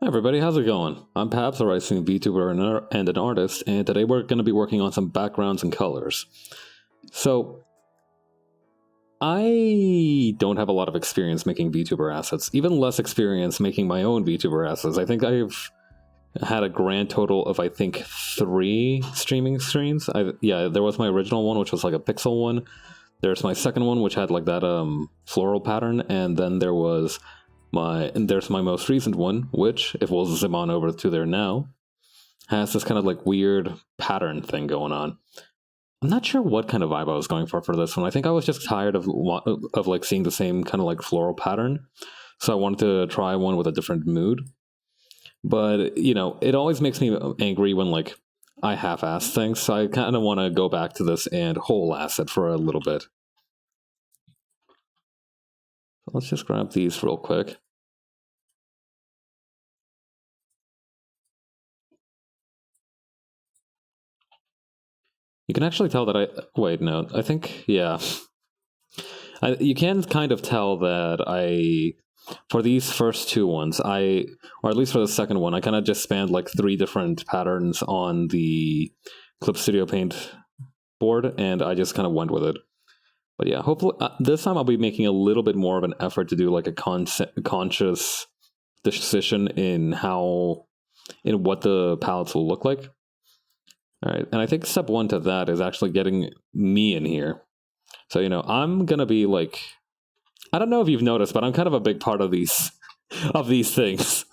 Hi everybody, how's it going? I'm Pabs, a rising VTuber and an artist, and today we're going to be working on some backgrounds and colors. So, I don't have a lot of experience making VTuber assets, even less experience making my own VTuber assets. I think I've had a grand total of, 3 streaming screens. Yeah, there was my original one, which was like a pixel one. There's my second one, which had like that floral pattern, and then there's my most recent one, which, if we'll zoom on over to there now, has this kind of like weird pattern thing going on. I'm not sure what kind of vibe I was going for this one. I think I was just tired of like seeing the same kind of like floral pattern, so I wanted to try one with a different mood. But you know, it always makes me angry when like I half-ass things, so I kind of want to go back to this and whole-ass it for a little bit. Let's just grab these real quick. You can actually tell that I think, yeah. You can kind of tell that for these first two ones, or at least for the second one, I kind of just spanned like 3 different patterns on the Clip Studio Paint board, and I just kind of went with it. But yeah, hopefully this time I'll be making a little bit more of an effort to do like a conscious decision in what the palettes will look like. All right, and I think step 1 to that is actually getting me in here. So, you know, I'm gonna be like, I don't know if you've noticed, but I'm kind of a big part of these things.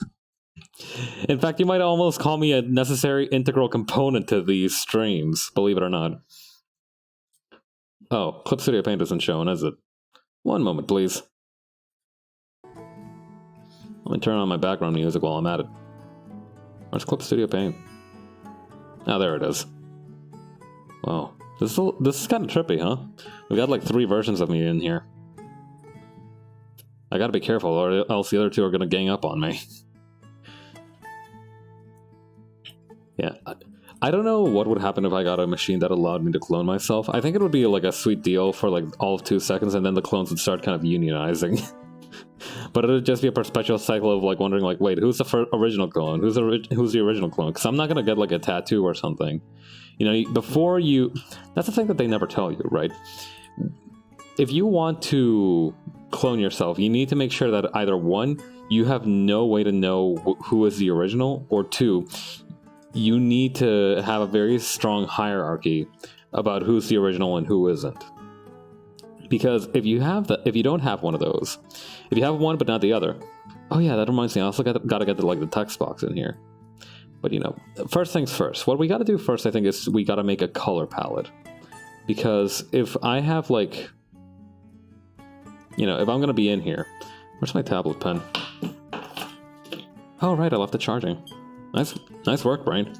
In fact, you might almost call me a necessary integral component to these streams, believe it or not. Oh, Clip Studio Paint isn't shown, is it? One moment, please. Let me turn on my background music while I'm at it. Where's Clip Studio Paint? Oh, there it is. Wow. This is kind of trippy, huh? We've got like 3 versions of me in here. I gotta be careful, or else the other 2 are gonna gang up on me. Yeah. I don't know what would happen if I got a machine that allowed me to clone myself. I think it would be like a sweet deal for like all of 2 seconds, and then the clones would start kind of unionizing. But it would just be a perpetual cycle of like wondering like, wait, who's the original clone? Who's the original clone? Because I'm not gonna get like a tattoo or something. You know, that's the thing that they never tell you, right? If you want to clone yourself, you need to make sure that either 1, you have no way to know who is the original, or 2, you need to have a very strong hierarchy about who's the original and who isn't. Because if you don't have one of those, if you have one but not the other, oh yeah, that reminds me, I also gotta get the text box in here. But you know, first things first, what we gotta do first, I think, is we gotta make a color palette. Because if I have like, you know, if I'm gonna be in here, where's my tablet pen? Oh right, I left it charging. Nice work, brain.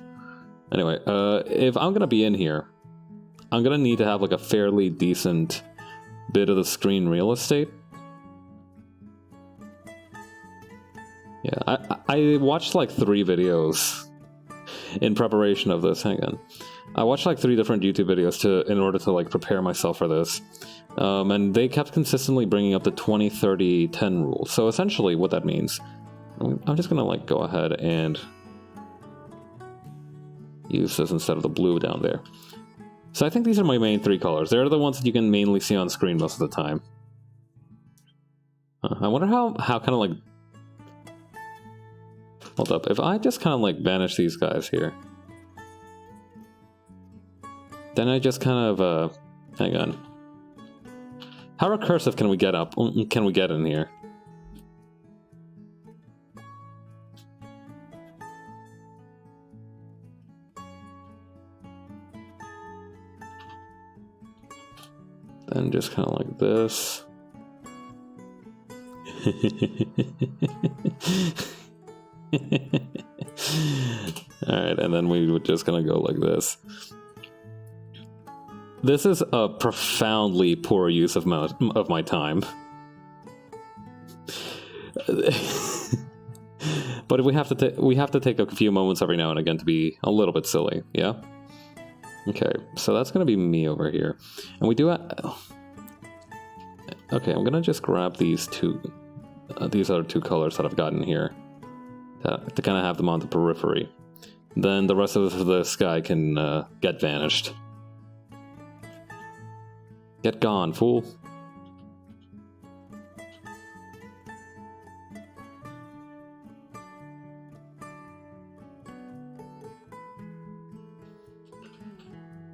Anyway, if I'm gonna be in here, I'm gonna need to have like a fairly decent bit of the screen real estate. Yeah, I watched like 3 videos in preparation of this. Hang on. I watched like 3 different YouTube videos in order to like prepare myself for this. And they kept consistently bringing up the 20-30-10 rule. So essentially what that means, I'm just gonna like go ahead and use this instead of the blue down there. So I think these are my main 3 colors. They're the ones that you can mainly see on screen most of the time. I wonder how kind of like... Hold up, if I just kind of like banish these guys here, then I just kind of, hang on. How recursive can we get in here? Then just kind of like this. Alright, and then we were just gonna go like this. This is a profoundly poor use of my time. But we have to take a few moments every now and again to be a little bit silly, yeah? Okay, so that's gonna be me over here. And we do okay, I'm gonna just grab these other 2 colors that I've gotten here. to kind of have them on the periphery. Then the rest of the sky can get vanished. Get gone, fool.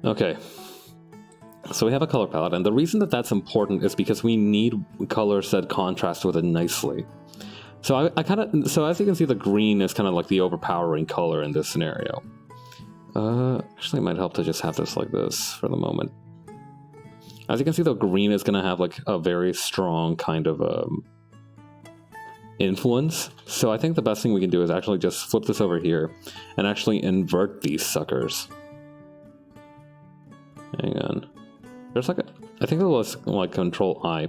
Okay, so we have a color palette, and the reason that that's important is because we need colors that contrast with it nicely. So so as you can see, the green is kind of like the overpowering color in this scenario. Actually, it might help to just have this like this for the moment. As you can see, the green is going to have like a very strong kind of influence. So I think the best thing we can do is actually just flip this over here and actually invert these suckers. Hang on. There's like I think it was like Control I.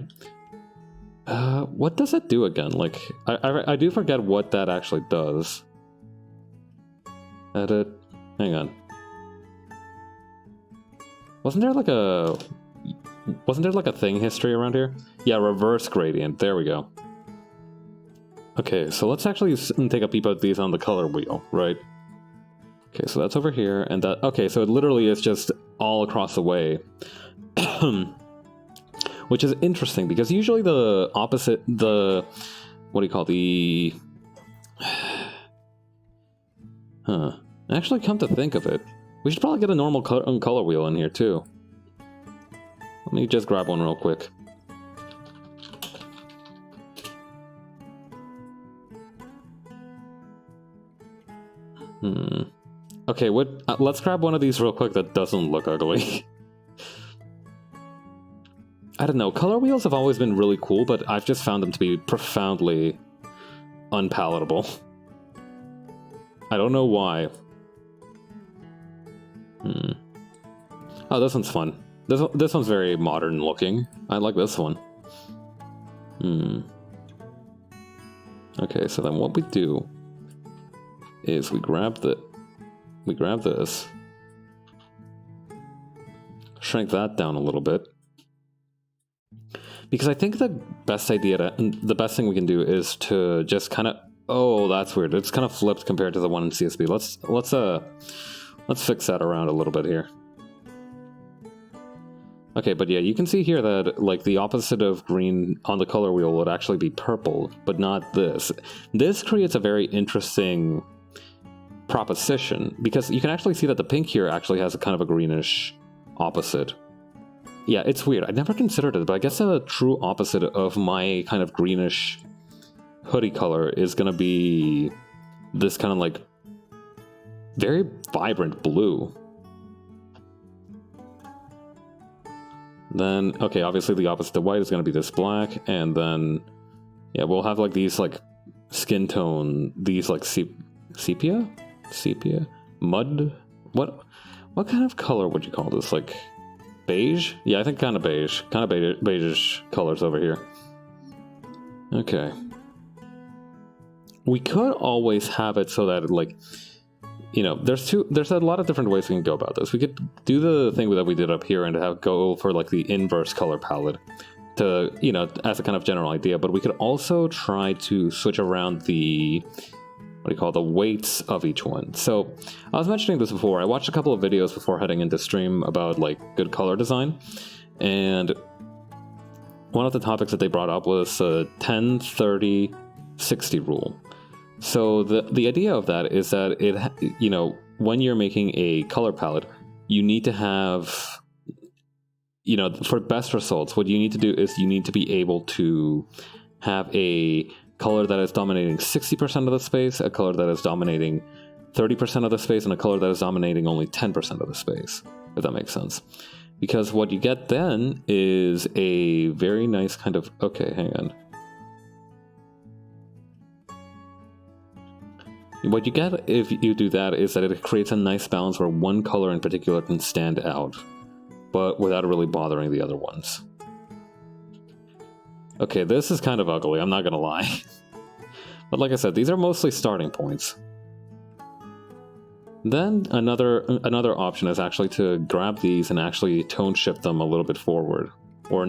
What does it do again? Like, I do forget what that actually does. Edit. Hang on. Wasn't there like a thing history around here? Yeah, reverse gradient. There we go. Okay, so let's actually take a peep at these on the color wheel, right? Okay, so that's over here, and that... Okay, so it literally is just all across the way. Which is interesting, because usually the opposite... What do you call the... Actually, come to think of it, we should probably get a normal color wheel in here, too. Let me just grab one real quick. Okay, let's grab one of these real quick that doesn't look ugly. I don't know, color wheels have always been really cool, but I've just found them to be profoundly unpalatable. I don't know why. Oh, this one's fun. This one's very modern looking. I like this one. Okay, so then what we do is we grab this, shrink that down a little bit, because I think the best thing we can do is to just kind of... Oh, that's weird. It's kind of flipped compared to the one in CSB. Let's fix that around a little bit here. Okay, but yeah, you can see here that like the opposite of green on the color wheel would actually be purple, but not this. This creates a very interesting proposition, because you can actually see that the pink here actually has a kind of a greenish opposite. Yeah, it's weird. I never considered it, but I guess the true opposite of my kind of greenish hoodie color is going to be this kind of like very vibrant blue. Then, okay, obviously the opposite to white is going to be this black, and then, yeah, we'll have like these like skin tone, these like sepia? Mud? What kind of color would you call this? Like beige? Yeah, I think kind of beige. Kind of beige colors over here. Okay. We could always have it so that, like, you know, there's a lot of different ways we can go about this. We could do the thing that we did up here and have go for like the inverse color palette to, you know, as a kind of general idea, but we could also try to switch around the, what do you call, the weights of each one. So I was mentioning this before. I watched a couple of videos before heading into stream about like good color design, and one of the topics that they brought up was a 10-30-60 rule. So the idea of that is that you know, when you're making a color palette, you need to have, you know, for best results, what you need to do is you need to be able to have a color that is dominating 60% of the space, a color that is dominating 30% of the space, and a color that is dominating only 10% of the space, if that makes sense. Because what you get then is a very nice kind of... Okay, hang on. What you get if you do that is that it creates a nice balance where one color in particular can stand out, but without really bothering the other ones. Okay, this is kind of ugly, I'm not gonna lie. But like I said, these are mostly starting points. Then another option is actually to grab these and actually tone shift them a little bit forward, or,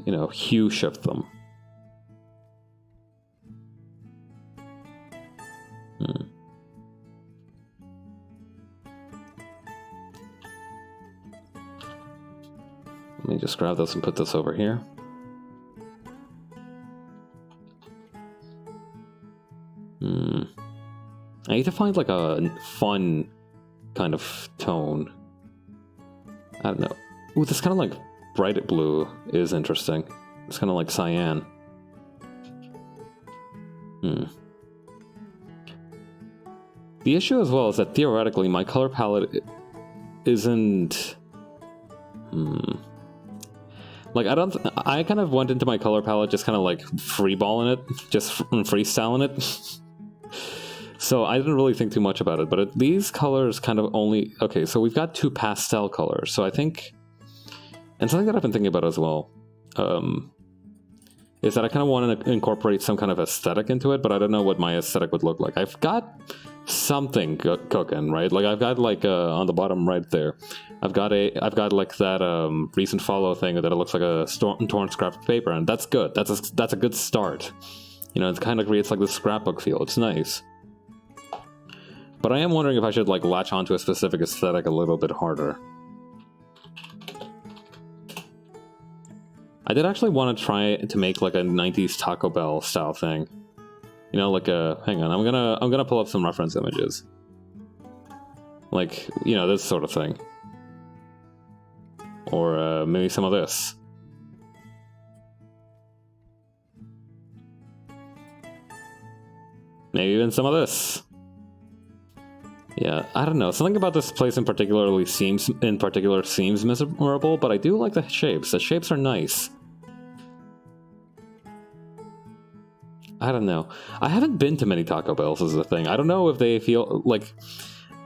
you know, hue shift them. Let me just grab this and put this over here. I need to find like a fun kind of tone. I don't know. Ooh, this kind of like bright blue is interesting. It's kind of like cyan. The issue as well is that theoretically my color palette isn't... Like, I kind of went into my color palette just kind of like freeballing it, just freestyling it. So I didn't really think too much about it, but these colors kind of only... Okay, so we've got 2 pastel colors, so I think... And something that I've been thinking about as well, is that I kind of want to incorporate some kind of aesthetic into it, but I don't know what my aesthetic would look like. I've got something cooking, right? Like I've got like on the bottom right there, I've got like that recent follow thing that it looks like a torn scrap of paper, and that's good. That's a good start. You know, it kind of creates like this scrapbook feel. It's nice. But I am wondering if I should like latch onto a specific aesthetic a little bit harder. I did actually want to try to make like a 90s Taco Bell style thing. You know, like a... Hang on, I'm gonna pull up some reference images. Like, you know, this sort of thing. Or maybe some of this. Maybe even some of this. Yeah, I don't know. Something about this place in particular seems miserable, but I do like the shapes. The shapes are nice. I don't know. I haven't been to many Taco Bells is the thing. I don't know if they feel like...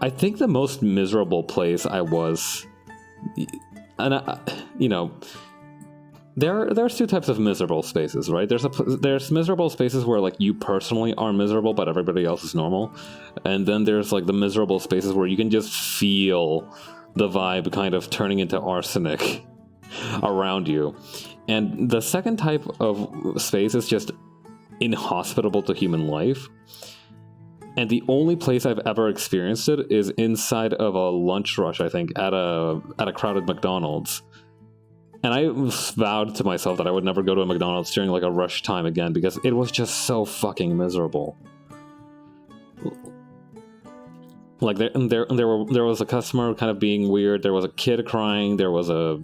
I think the most miserable place I was... And, you know... There's 2 types of miserable spaces, right? There's miserable spaces where, like, you personally are miserable, but everybody else is normal. And then there's, like, the miserable spaces where you can just feel the vibe kind of turning into arsenic around you. And the second type of space is just inhospitable to human life. And the only place I've ever experienced it is inside of a lunch rush, I think, at a crowded McDonald's. And I vowed to myself that I would never go to a McDonald's during like a rush time again because it was just so fucking miserable. Like there was a customer kind of being weird. There was a kid crying. There was a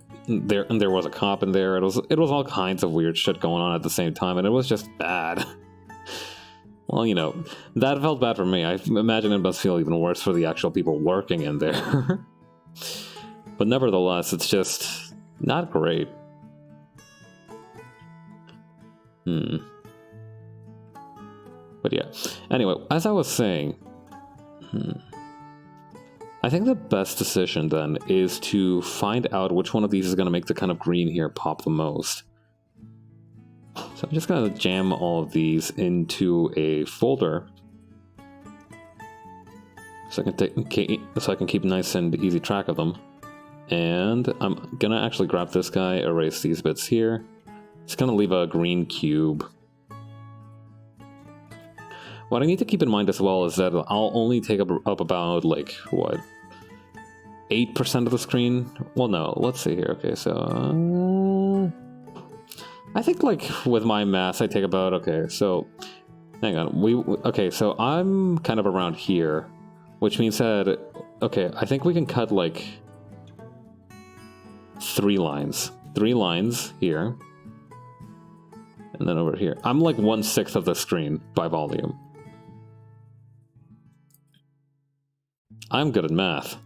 cop in there. It was all kinds of weird shit going on at the same time, and it was just bad. Well, you know, that felt bad for me. I imagine it must feel even worse for the actual people working in there. But nevertheless, it's just not great. But yeah. Anyway, as I was saying, I think the best decision then is to find out which one of these is going to make the kind of green here pop the most. So I'm just going to jam all of these into a folder so I can keep nice and easy track of them. And I'm going to actually grab this guy, erase these bits here. Just going to leave a green cube. What I need to keep in mind as well is that I'll only take up about, like, what, 8% of the screen? Well, no, let's see here. Okay, so... I think, like, with my mass, I take about... Okay, so... Hang on. Okay, so I'm kind of around here, which means that... Okay, I think we can cut, like... 3 lines. 3 lines here. And then over here. I'm, like, 1/6 of the screen by volume. I'm good at math.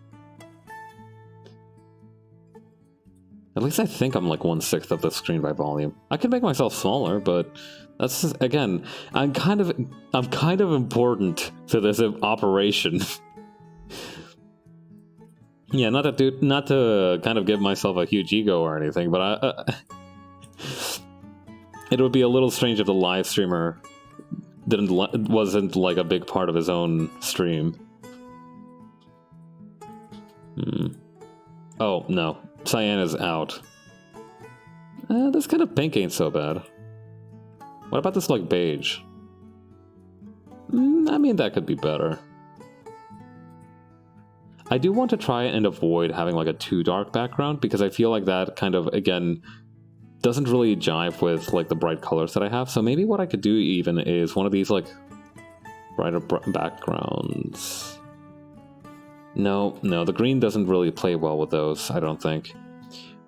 At least I think I'm like 1/6 of the screen by volume. I can make myself smaller, but that's just, again, I'm kind of important to this operation. Yeah, not to kind of give myself a huge ego or anything, but it would be a little strange if the live streamer wasn't like a big part of his own stream. Oh, no. Cyan is out. This kind of pink ain't so bad. What about this, like, beige? I mean, that could be better. I do want to try and avoid having like a too dark background, because I feel like that kind of, again, doesn't really jive with like the bright colors that I have. So maybe what I could do even is one of these like brighter backgrounds. No, the green doesn't really play well with those, I don't think.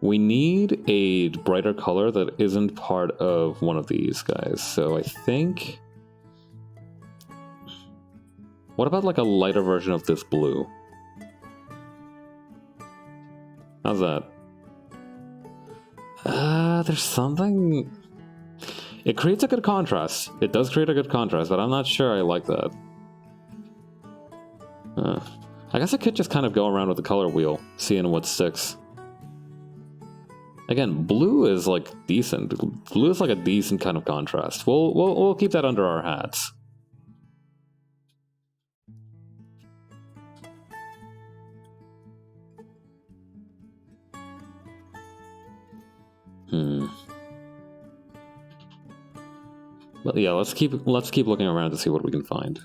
We need a brighter color that isn't part of one of these guys. So I think... What about like a lighter version of this blue? How's that? There's something... It creates a good contrast. It does create a good contrast, but I'm not sure I like that. I guess I could just kind of go around with the color wheel, seeing what sticks. Again, blue is like decent. Blue is like a decent kind of contrast. We'll keep that under our hats. But yeah, let's keep looking around to see what we can find.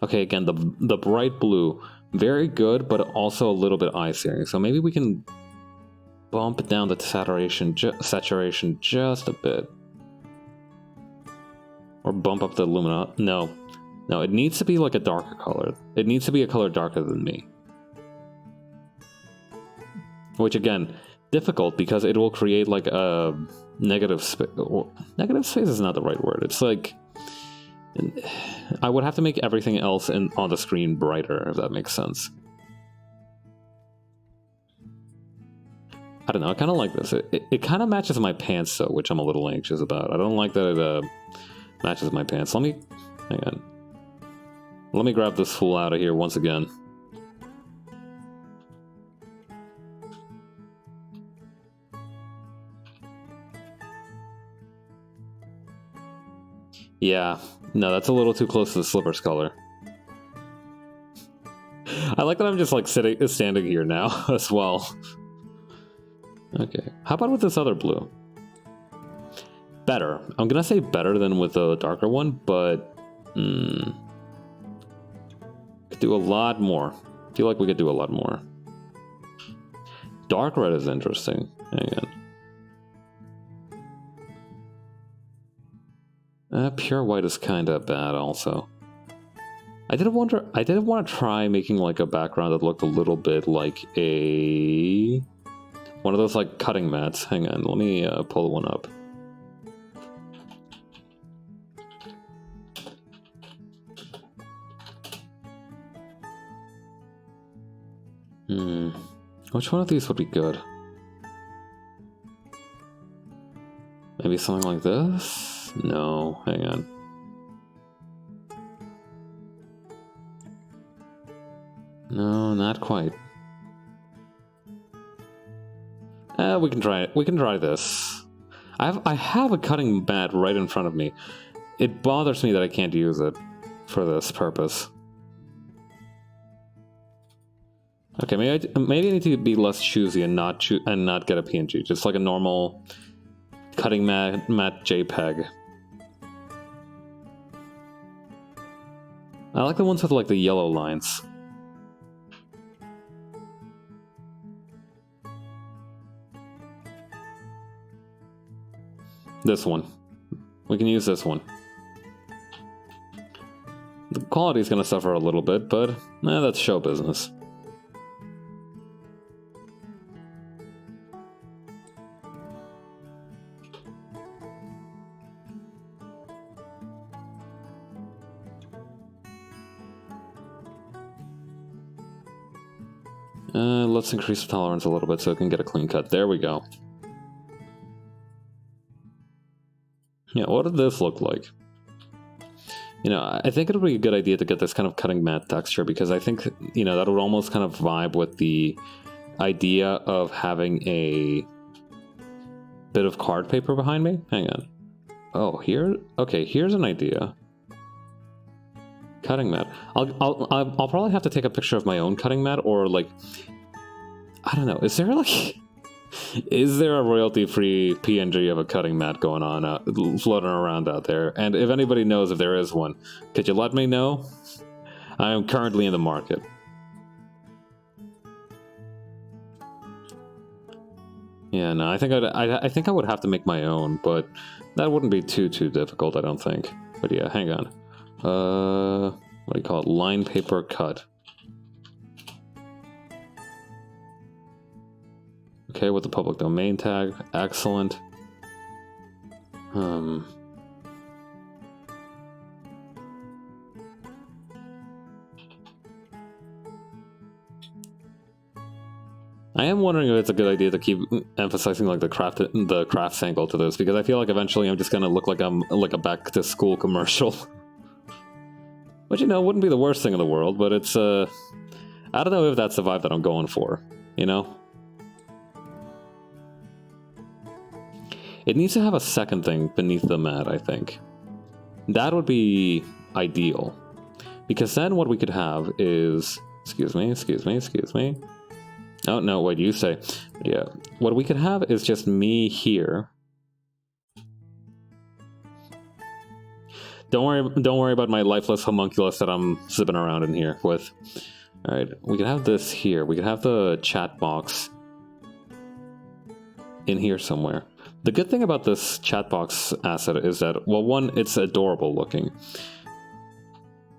Okay, again, the bright blue, very good, but also a little bit eye-searing. So maybe we can bump down the saturation just a bit, or bump up the lumina. No, it needs to be like a darker color. It needs to be a color darker than me. Which again, difficult because it will create like a negative space. Negative space is not the right word. It's like I would have to make everything else on the screen brighter, if that makes sense. I don't know, I kind of like this. It kind of matches my pants though, which I'm a little anxious about. I don't like that it matches my pants. Hang on. Let me grab this fool out of here once again. Yeah, no, that's a little too close to the slipper's color. I like that I'm just like standing here now as well. Okay, how about with this other blue? Better. I'm gonna say better than with the darker one, but could do a lot more. I feel like we could do a lot more. Dark red is interesting. Hang on. Pure white is kind of bad also. I did want to try making like a background that looked a little bit like one of those like cutting mats. Hang on, let me pull one up. Which one of these would be good? Maybe something like this? No, hang on. No, not quite. We can try it. We can try this. I have a cutting mat right in front of me. It bothers me that I can't use it for this purpose. Okay, maybe I need to be less choosy and not get a PNG, just like a normal cutting mat JPEG. I like the ones with like the yellow lines. This one. We can use this one. The quality is going to suffer a little bit, but that's show business. Let's increase the tolerance a little bit so it can get a clean cut. There we go. Yeah, what did this look like? You know, I think it would be a good idea to get this kind of cutting mat texture, because I think, you know, that would almost kind of vibe with the idea of having a bit of card paper behind me. Hang on. Oh, here? Okay, here's an idea. Cutting mat. I'll probably have to take a picture of my own cutting mat, or like, I don't know. Is there a royalty-free PNG of a cutting mat going on floating around out there? And if anybody knows if there is one, could you let me know? I am currently in the market. Yeah, no, I think I think I would have to make my own, but that wouldn't be too difficult, I don't think. But yeah, hang on. What do you call it? Line paper cut. Okay, with the public domain tag, excellent. I am wondering if it's a good idea to keep emphasizing like the crafts angle to this, because I feel like eventually I'm just gonna look like I'm like a back to school commercial. Which, you know, wouldn't be the worst thing in the world, but it's I don't know if that's the vibe that I'm going for, you know? It needs to have a second thing beneath the mat, I think. That would be ideal. Because then what we could have is... Excuse me. Oh, no, what you say. Yeah. What we could have is just me here. Don't worry about my lifeless homunculus that I'm zipping around in here with. Alright, we could have this here. We could have the chat box in here somewhere. The good thing about this chat box asset is that, well, one, it's adorable looking.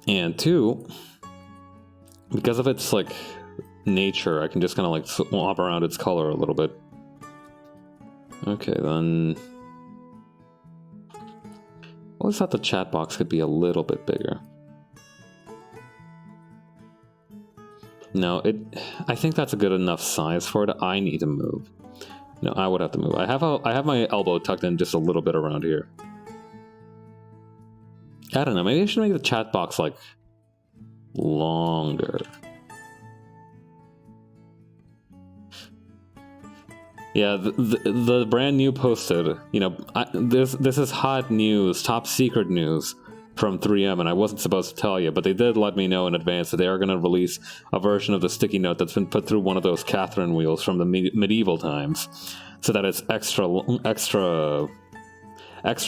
And two, because of its, like, nature, I can just kind of, like, swap around its color a little bit. Okay, then... I always thought the chat box could be a little bit bigger. No, I think that's a good enough size for it. I need to move. No, I would have to move. I have my elbow tucked in just a little bit around here. I don't know, maybe I should make the chat box, like, longer. Yeah, the brand new posted, you know, this is hot news, top secret news from 3M, and I wasn't supposed to tell you, but they did let me know in advance that they are going to release a version of the sticky note that's been put through one of those Catherine wheels from the medieval times, so that it's extra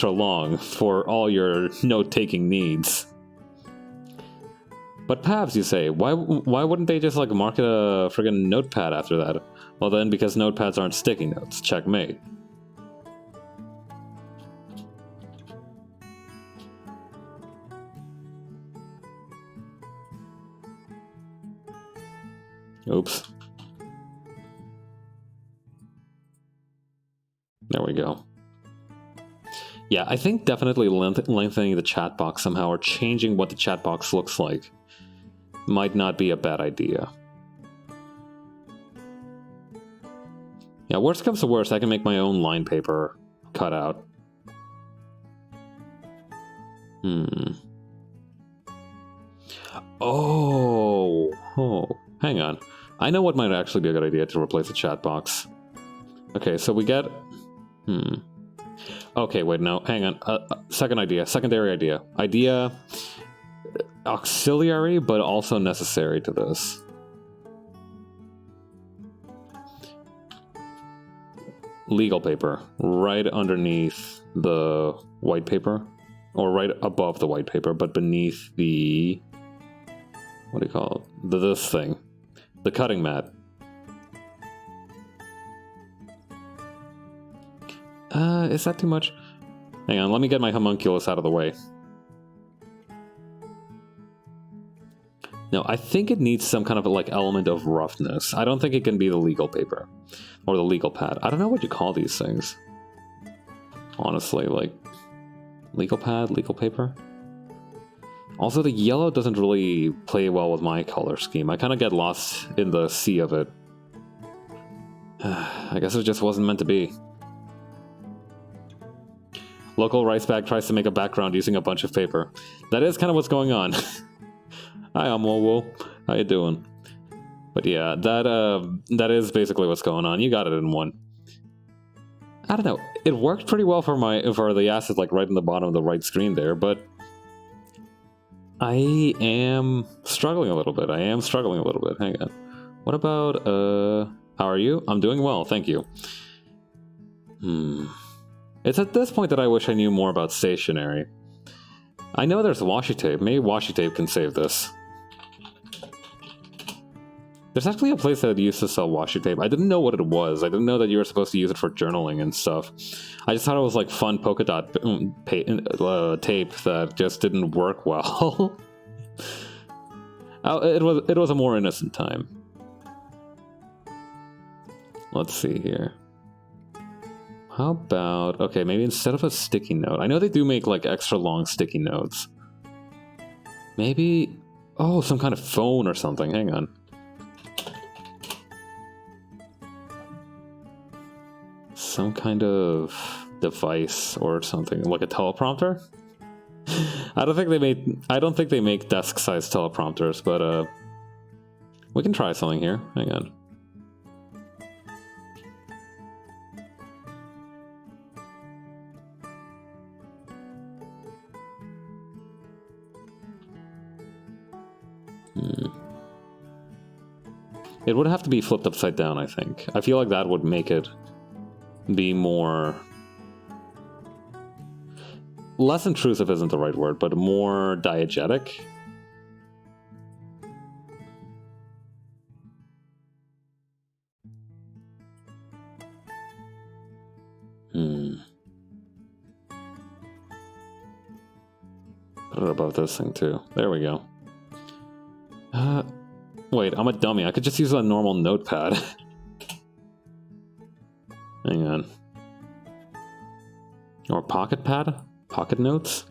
long for all your note-taking needs. But Pabs, you say, why wouldn't they just, like, market a friggin' notepad after that? Well then, because notepads aren't sticky notes. Checkmate. Oops. There we go. Yeah, I think definitely lengthening the chat box somehow, or changing what the chat box looks like, might not be a bad idea. Yeah, worst comes to worst, I can make my own line paper cutout. Oh, hang on. I know what might actually be a good idea to replace the chat box. Okay, so we get... Okay, wait, no, hang on. Secondary idea. Idea auxiliary, but also necessary to this. Legal paper, right underneath the white paper, or right above the white paper, but beneath the... What do you call it? This thing. The cutting mat. Is that too much? Hang on, let me get my homunculus out of the way. No, I think it needs some kind of like element of roughness. I don't think it can be the legal paper or the legal pad. I don't know what you call these things. Honestly, like legal pad, legal paper. Also, the yellow doesn't really play well with my color scheme. I kind of get lost in the sea of it. I guess it just wasn't meant to be. Local rice bag tries to make a background using a bunch of paper. That is kind of what's going on. Hi, I'm Wowo. How you doing? But yeah, that is basically what's going on. You got it in one. I don't know. It worked pretty well for the assets, like right in the bottom of the right screen there, but I am struggling a little bit. Hang on. What about how are you? I'm doing well, thank you. It's at this point that I wish I knew more about stationery. I know there's washi tape. Maybe washi tape can save this. There's actually a place that used to sell washi tape. I didn't know what it was. I didn't know that you were supposed to use it for journaling and stuff. I just thought it was like fun polka dot tape that just didn't work well. It was a more innocent time. Let's see here. How about... Okay, maybe instead of a sticky note... I know they do make, like, extra long sticky notes. Maybe... Oh, some kind of phone or something. Hang on. Some kind of device or something. Like a teleprompter? I don't think they make desk-sized teleprompters, but, we can try something here. Hang on. It would have to be flipped upside down, I think. I feel like that would make it be more... Less intrusive isn't the right word, but more diegetic. Put it above this thing too. There we go. Wait, I'm a dummy. I could just use a normal notepad. Hang on. Or pocket pad? Pocket notes?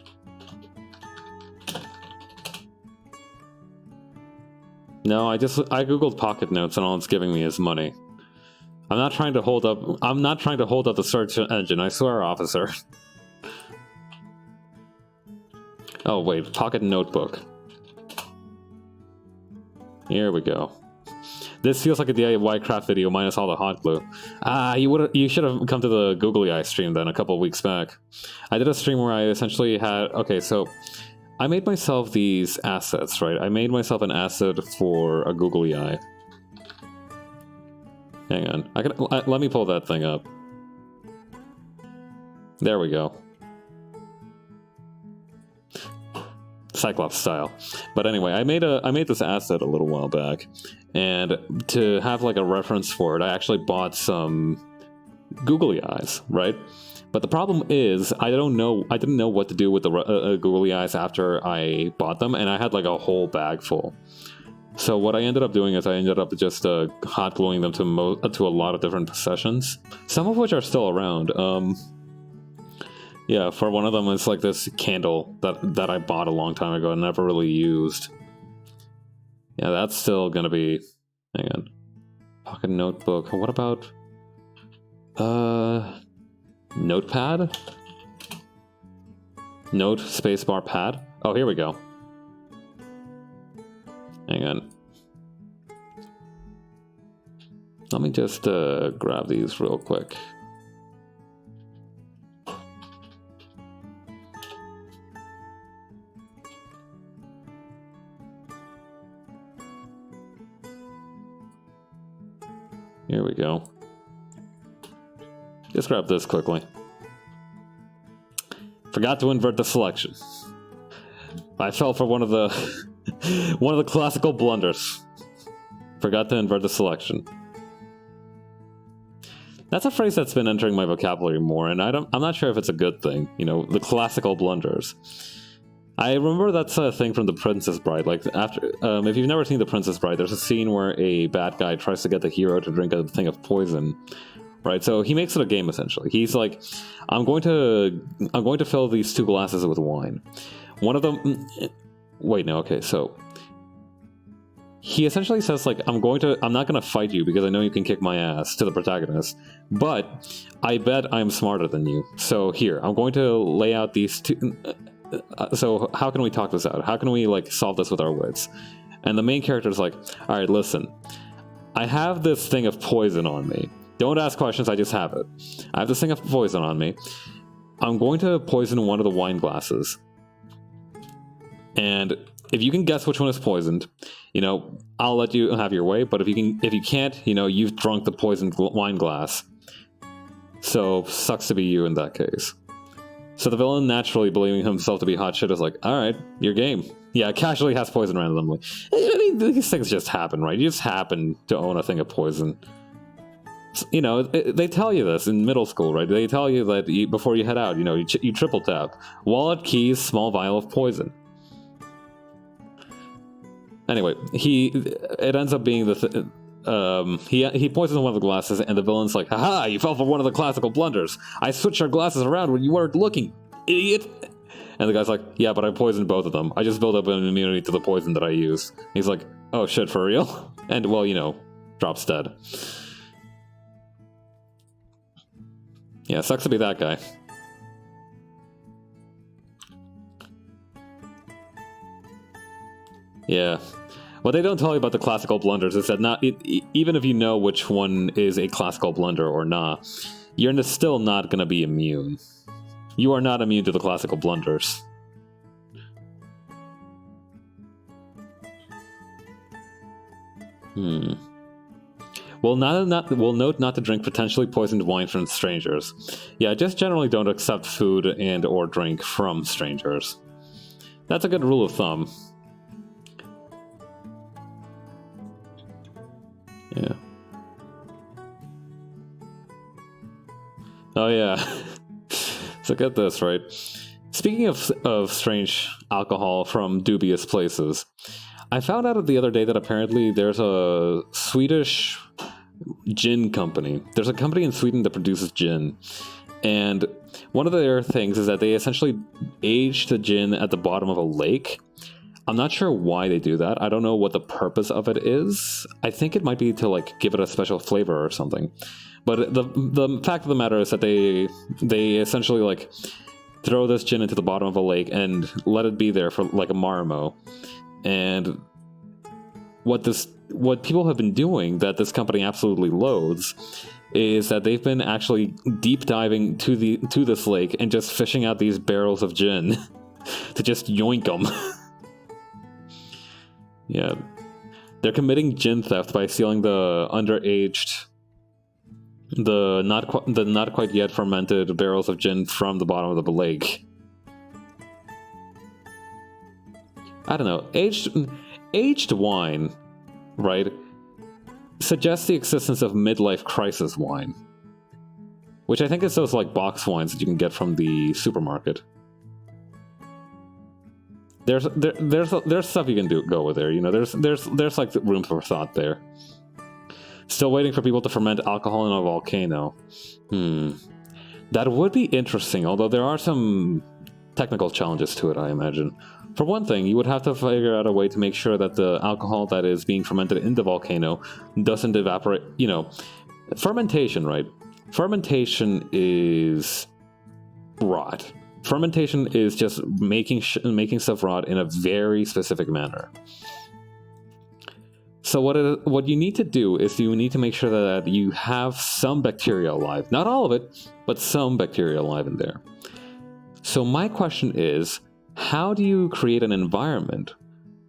No, I googled pocket notes and all it's giving me is money. I'm not trying to hold up the search engine, I swear, officer. Oh wait, pocket notebook. Here we go. This feels like a DIY craft video minus all the hot glue. You should have come to the Googly Eye stream then a couple weeks back. I did a stream where I essentially had... Okay, so I made myself these assets, right? I made myself an asset for a Googly Eye. Hang on. Let me pull that thing up. There we go. Cyclops style. But anyway, I made this asset a little while back, and to have like a reference for it, I actually bought some googly eyes, right? But the problem is, I didn't know what to do with the googly eyes after I bought them, and I had like a whole bag full. So what I ended up doing is I ended up just hot gluing them to a lot of different possessions, some of which are still around. Yeah, for one of them, it's like this candle that I bought a long time ago and never really used. Yeah, that's still gonna be... Hang on. Pocket notebook. What about... Notepad? Note spacebar pad? Oh, here we go. Hang on. Let me just grab these real quick. Here we go. Just grab this quickly. Forgot to invert the selection. I fell for one of the classical blunders. Forgot to invert the selection. That's a phrase that's been entering my vocabulary more, and I'm not sure if it's a good thing. You know, the classical blunders. I remember that's a thing from The Princess Bride. Like, after, if you've never seen The Princess Bride, there's a scene where a bad guy tries to get the hero to drink a thing of poison, right? So he makes it a game, essentially. He's like, I'm going to fill these 2 glasses with wine. One of them... Wait, no, okay, so... He essentially says, like, I'm not gonna fight you because I know you can kick my ass, to the protagonist, but I bet I'm smarter than you. So here, I'm going to lay out these 2... so how can we talk this out? How can we, like, solve this with our wits? And the main character is like, alright, listen. I have this thing of poison on me. Don't ask questions, I just have it. I have this thing of poison on me. I'm going to poison one of the wine glasses. And if you can guess which one is poisoned, you know, I'll let you have your way, but if you can't, you know, you've drunk the poisoned wine glass. So, sucks to be you in that case. So the villain, naturally believing himself to be hot shit, is like, alright, your game. Yeah, casually has poison randomly. I mean, these things just happen, right? You just happen to own a thing of poison. You know, they tell you this in middle school, right? They tell you that before you head out, you know, you triple tap. Wallet, keys, small vial of poison. Anyway, it ends up being the... he poisons one of the glasses, and the villain's like, haha, you fell for one of the classical blunders. I switched our glasses around when you weren't looking, idiot. And the guy's like, yeah, but I poisoned both of them. I just built up an immunity to the poison that I use. He's like, oh shit, for real? And, well, you know, drops dead. Yeah, sucks to be that guy. Yeah. What they don't tell you about the classical blunders is that even if you know which one is a classical blunder or not, you're still not going to be immune. You are not immune to the classical blunders. Well, note not to drink potentially poisoned wine from strangers. Yeah, just generally don't accept food and or drink from strangers. That's a good rule of thumb. Yeah. Oh yeah. So get this, right? Speaking of strange alcohol from dubious places, I found out the other day that apparently there's a Swedish gin company. There's a company in Sweden that produces gin. And one of their things is that they essentially age the gin at the bottom of a lake. I'm not sure why they do that. I don't know what the purpose of it is. I think it might be to like give it a special flavor or something. But the fact of the matter is that they essentially like throw this gin into the bottom of a lake and let it be there for like a marmo. And what people have been doing that this company absolutely loathes is that they've been actually deep diving to this lake and just fishing out these barrels of gin to just yoink them. Yeah, they're committing gin theft by stealing the underaged, the not quite yet fermented barrels of gin from the bottom of the lake. I don't know, aged wine, right, suggests the existence of midlife crisis wine, which I think is those like box wines that you can get from the supermarket. There's stuff you can go with there, you know. There's like room for thought there. Still waiting for people to ferment alcohol in a volcano. That would be interesting, although there are some technical challenges to it, I imagine. For one thing, you would have to figure out a way to make sure that the alcohol that is being fermented in the volcano doesn't evaporate. You know, fermentation, right? Fermentation is rot. Fermentation is just making stuff rot in a very specific manner. So what you need to do is you need to make sure that you have some bacteria alive. Not all of it, but some bacteria alive in there. So my question is, how do you create an environment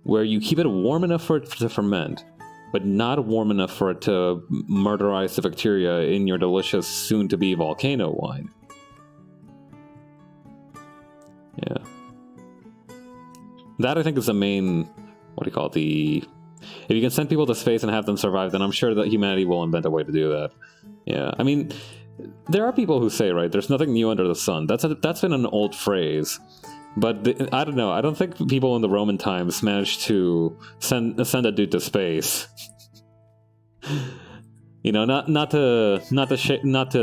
where you keep it warm enough for it to ferment, but not warm enough for it to murderize the bacteria in your delicious soon-to-be volcano wine? Yeah. That, I think, is the main, what do you call it, if you can send people to space and have them survive, then I'm sure that humanity will invent a way to do that. Yeah, I mean, there are people who say, right, there's nothing new under the sun. That's been an old phrase. But I don't know, I don't think people in the Roman times managed to send a dude to space. You know, not to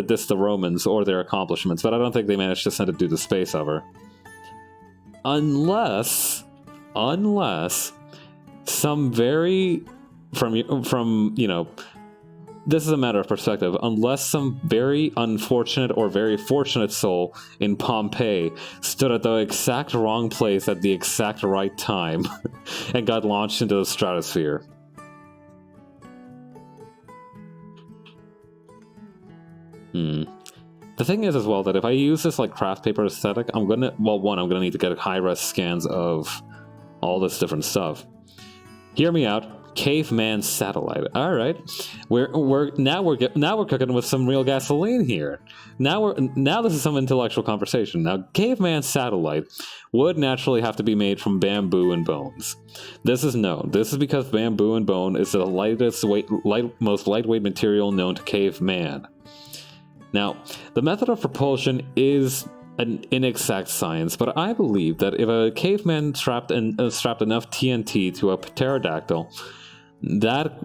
diss the Romans or their accomplishments, but I don't think they managed to send a dude to space ever. Unless some very, from you know, this is a matter of perspective, unless some very unfortunate or very fortunate soul in Pompeii stood at the exact wrong place at the exact right time and got launched into the stratosphere. The thing is as well that if I use this like craft paper aesthetic, I'm gonna need to get high-res scans of all this different stuff. Hear me out. Caveman satellite. All right, we're cooking with some real gasoline here. Now this is some intellectual conversation. Now, caveman satellite would naturally have to be made from bamboo and bones. This is known. This is because bamboo and bone is the most lightweight material known to caveman. Now, the method of propulsion is an inexact science, but I believe that if a caveman strapped enough TNT to a pterodactyl, that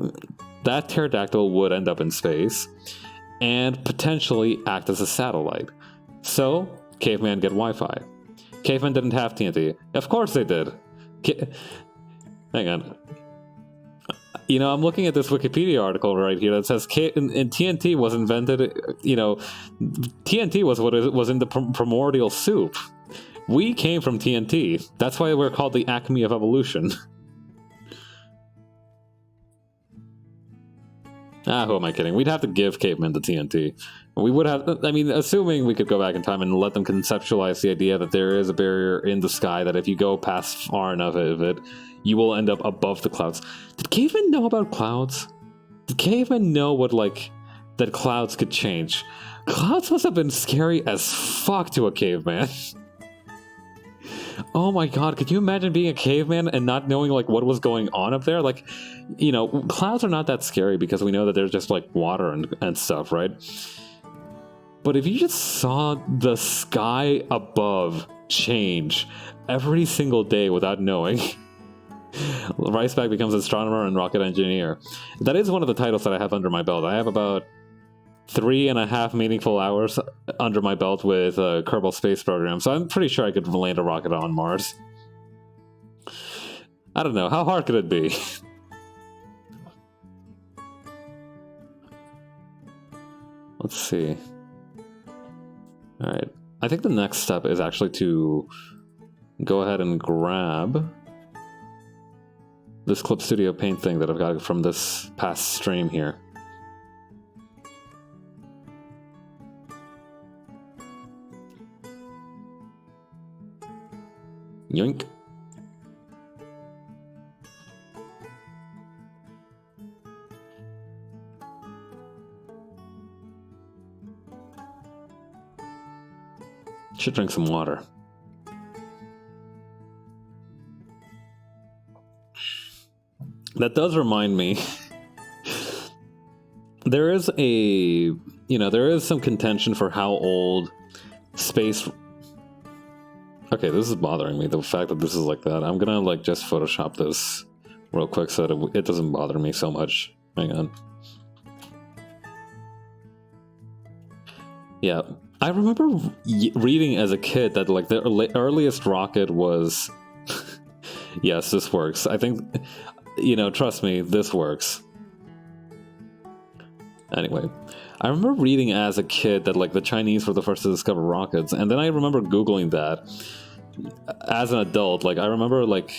pterodactyl would end up in space and potentially act as a satellite. So, caveman get Wi-Fi. Cavemen didn't have TNT. Of course they did. Hang on. You know, I'm looking at this Wikipedia article right here that says TNT was invented, you know, TNT was what was in the primordial soup. We came from TNT. That's why we're called the acme of evolution. Who am I kidding? We'd have to give cavemen the TNT. We would have, I mean, assuming we could go back in time and let them conceptualize the idea that there is a barrier in the sky, that if you go past far enough of it, you will end up above the clouds. Did cavemen know about clouds? Did cavemen know what, like, that clouds could change? Clouds must have been scary as fuck to a caveman. Oh my god, could you imagine being a caveman and not knowing, like, what was going on up there? Like, you know, clouds are not that scary because we know that there's just, like, water and stuff, right? But if you just saw the sky above change every single day without knowing, Riceback becomes astronomer and rocket engineer. That is one of the titles that I have under my belt. I have about 3.5 meaningful hours under my belt with Kerbal Space Program, so I'm pretty sure I could land a rocket on Mars. I don't know, how hard could it be? Let's see. Alright, I think the next step is actually to go ahead and grab this Clip Studio Paint thing that I've got from this past stream here. Yoink. Should drink some water. That does remind me. There is there is some contention for how old space. Okay, this is bothering me, the fact that this is like that. I'm gonna, like, just Photoshop this real quick so that it doesn't bother me so much. Hang on. Yeah, I remember reading as a kid that, like, the earliest rocket was... Yes, this works. I think, you know, trust me, this works. Anyway, I remember reading as a kid that, like, the Chinese were the first to discover rockets, and then I remember Googling that as an adult. Like, I remember, like...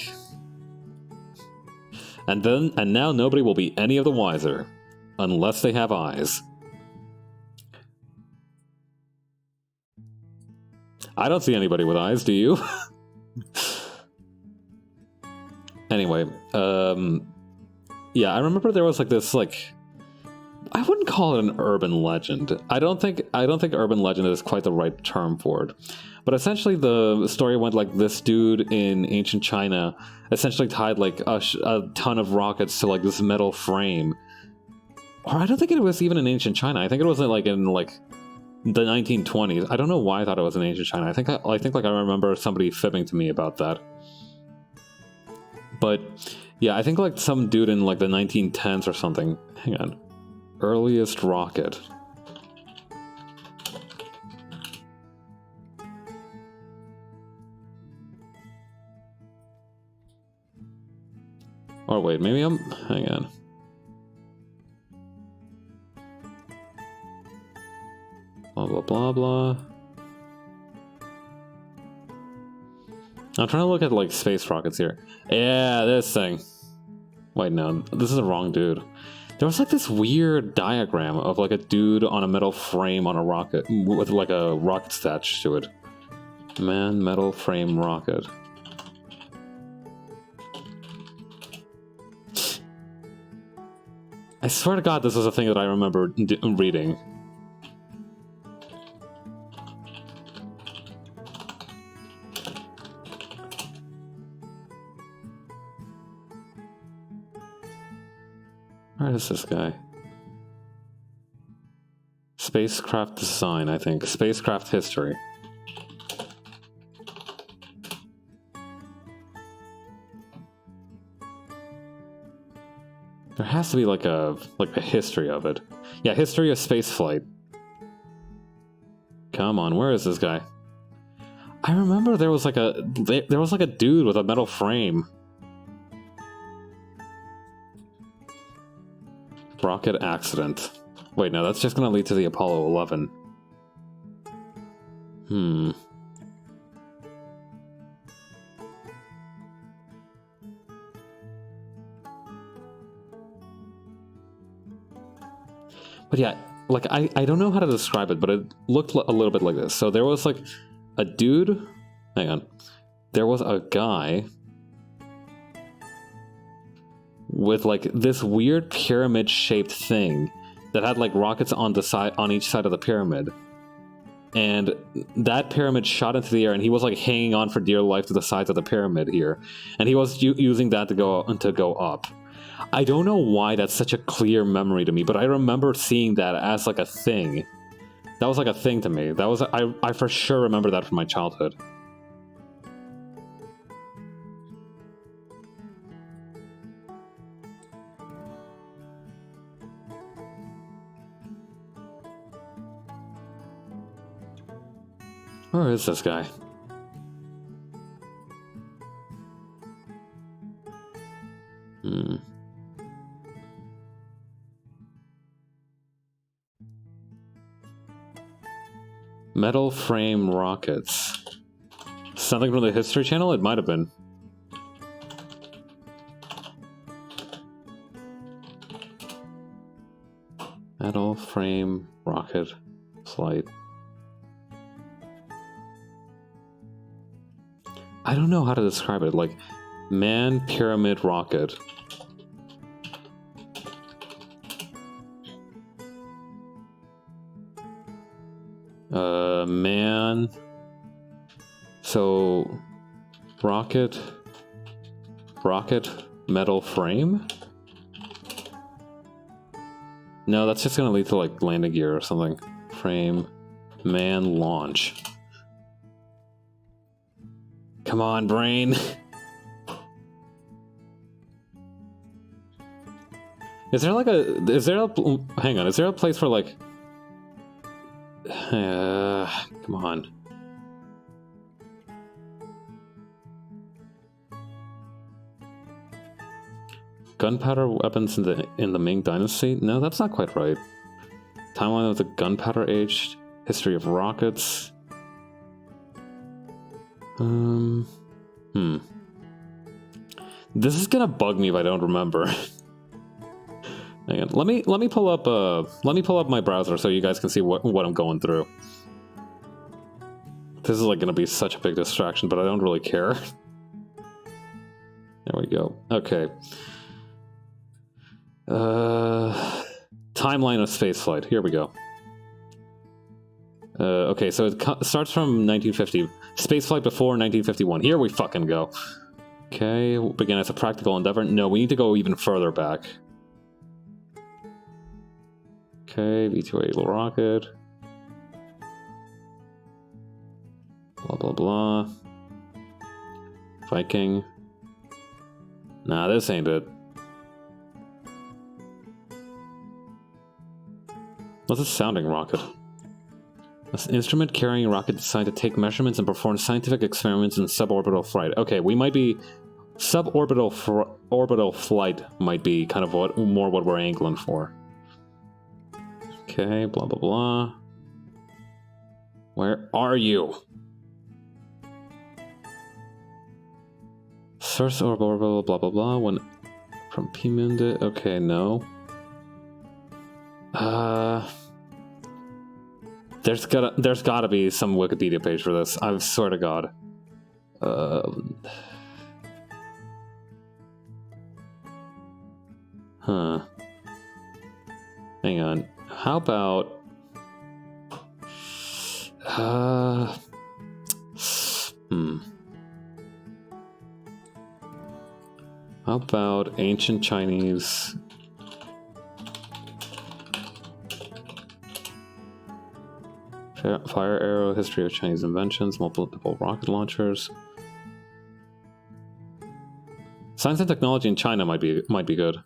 And now nobody will be any of the wiser, unless they have eyes. I don't see anybody with eyes, do you? Anyway, yeah, I remember there was, like, this, like... I wouldn't call it an urban legend. I don't think urban legend is quite the right term for it. But essentially the story went like this dude in ancient China essentially tied, like, a ton of rockets to, like, this metal frame. Or I don't think it was even in ancient China. I think it was, like, in, like, the 1920s. I don't know why I thought it was in ancient China. I think I remember somebody fibbing to me about that. But yeah, I think, like, some dude in, like, the 1910s or something. Hang on. Earliest rocket. Or wait, maybe I'm... Hang on. Blah, blah, blah, blah. I'm trying to look at, like, space rockets here. Yeah, this thing. Wait, no. This is the wrong dude. There was, like, this weird diagram of, like, a dude on a metal frame on a rocket with, like, a rocket attached to it. Man, metal frame rocket. I swear to God, this was a thing that I remember reading. Where is this guy? Spacecraft design, I think. Spacecraft history. There has to be like a history of it. Yeah, history of spaceflight. Come on, where is this guy? I remember there was like a dude with a metal frame. Rocket accident. Wait, no, that's just gonna lead to the Apollo 11. But yeah, like, I don't know how to describe it, but it looked a little bit like this. So there was, like, a dude... Hang on. There was a guy with, like, this weird pyramid-shaped thing that had, like, rockets on each side of the pyramid. And that pyramid shot into the air, and he was, like, hanging on for dear life to the sides of the pyramid here. And he was using that to go up. I don't know why that's such a clear memory to me, but I remember seeing that as like a thing. That was like a thing to me. That was I for sure remember that from my childhood. Where is this guy? Metal frame rockets. Something from the History Channel? It might have been. Metal frame rocket flight. I don't know how to describe it. Like, man pyramid rocket. Man. So, rocket, metal frame? No, that's just gonna lead to like landing gear or something. Frame, man, launch. Come on, brain. Is there a place for like... come on. Gunpowder weapons in the Ming Dynasty? No, that's not quite right. Timeline of the Gunpowder Age. History of rockets. This is gonna bug me if I don't remember. Hang on. Let me pull up my browser so you guys can see what I'm going through. This is like gonna be such a big distraction, but I don't really care. There we go. Okay. Timeline of spaceflight. Here we go. Okay, so it starts from 1950. Spaceflight before 1951. Here we fucking go. Okay, began as a practical endeavor. No, we need to go even further back. Okay, V-2A rocket. Blah, blah, blah. Viking. Nah, this ain't it. What's a sounding rocket? An instrument carrying a rocket designed to take measurements and perform scientific experiments in suborbital flight. Okay, we might be... Suborbital flight might be kind of more what we're angling for. Okay, blah, blah, blah. Where are you? Source orbital, blah, blah, blah. When from P-Munde. Okay, no. There's gotta be some Wikipedia page for this. I swear to God. How about... How about ancient Chinese... Fire arrow, history of Chinese inventions, multiple rocket launchers. Science and technology in China might be good.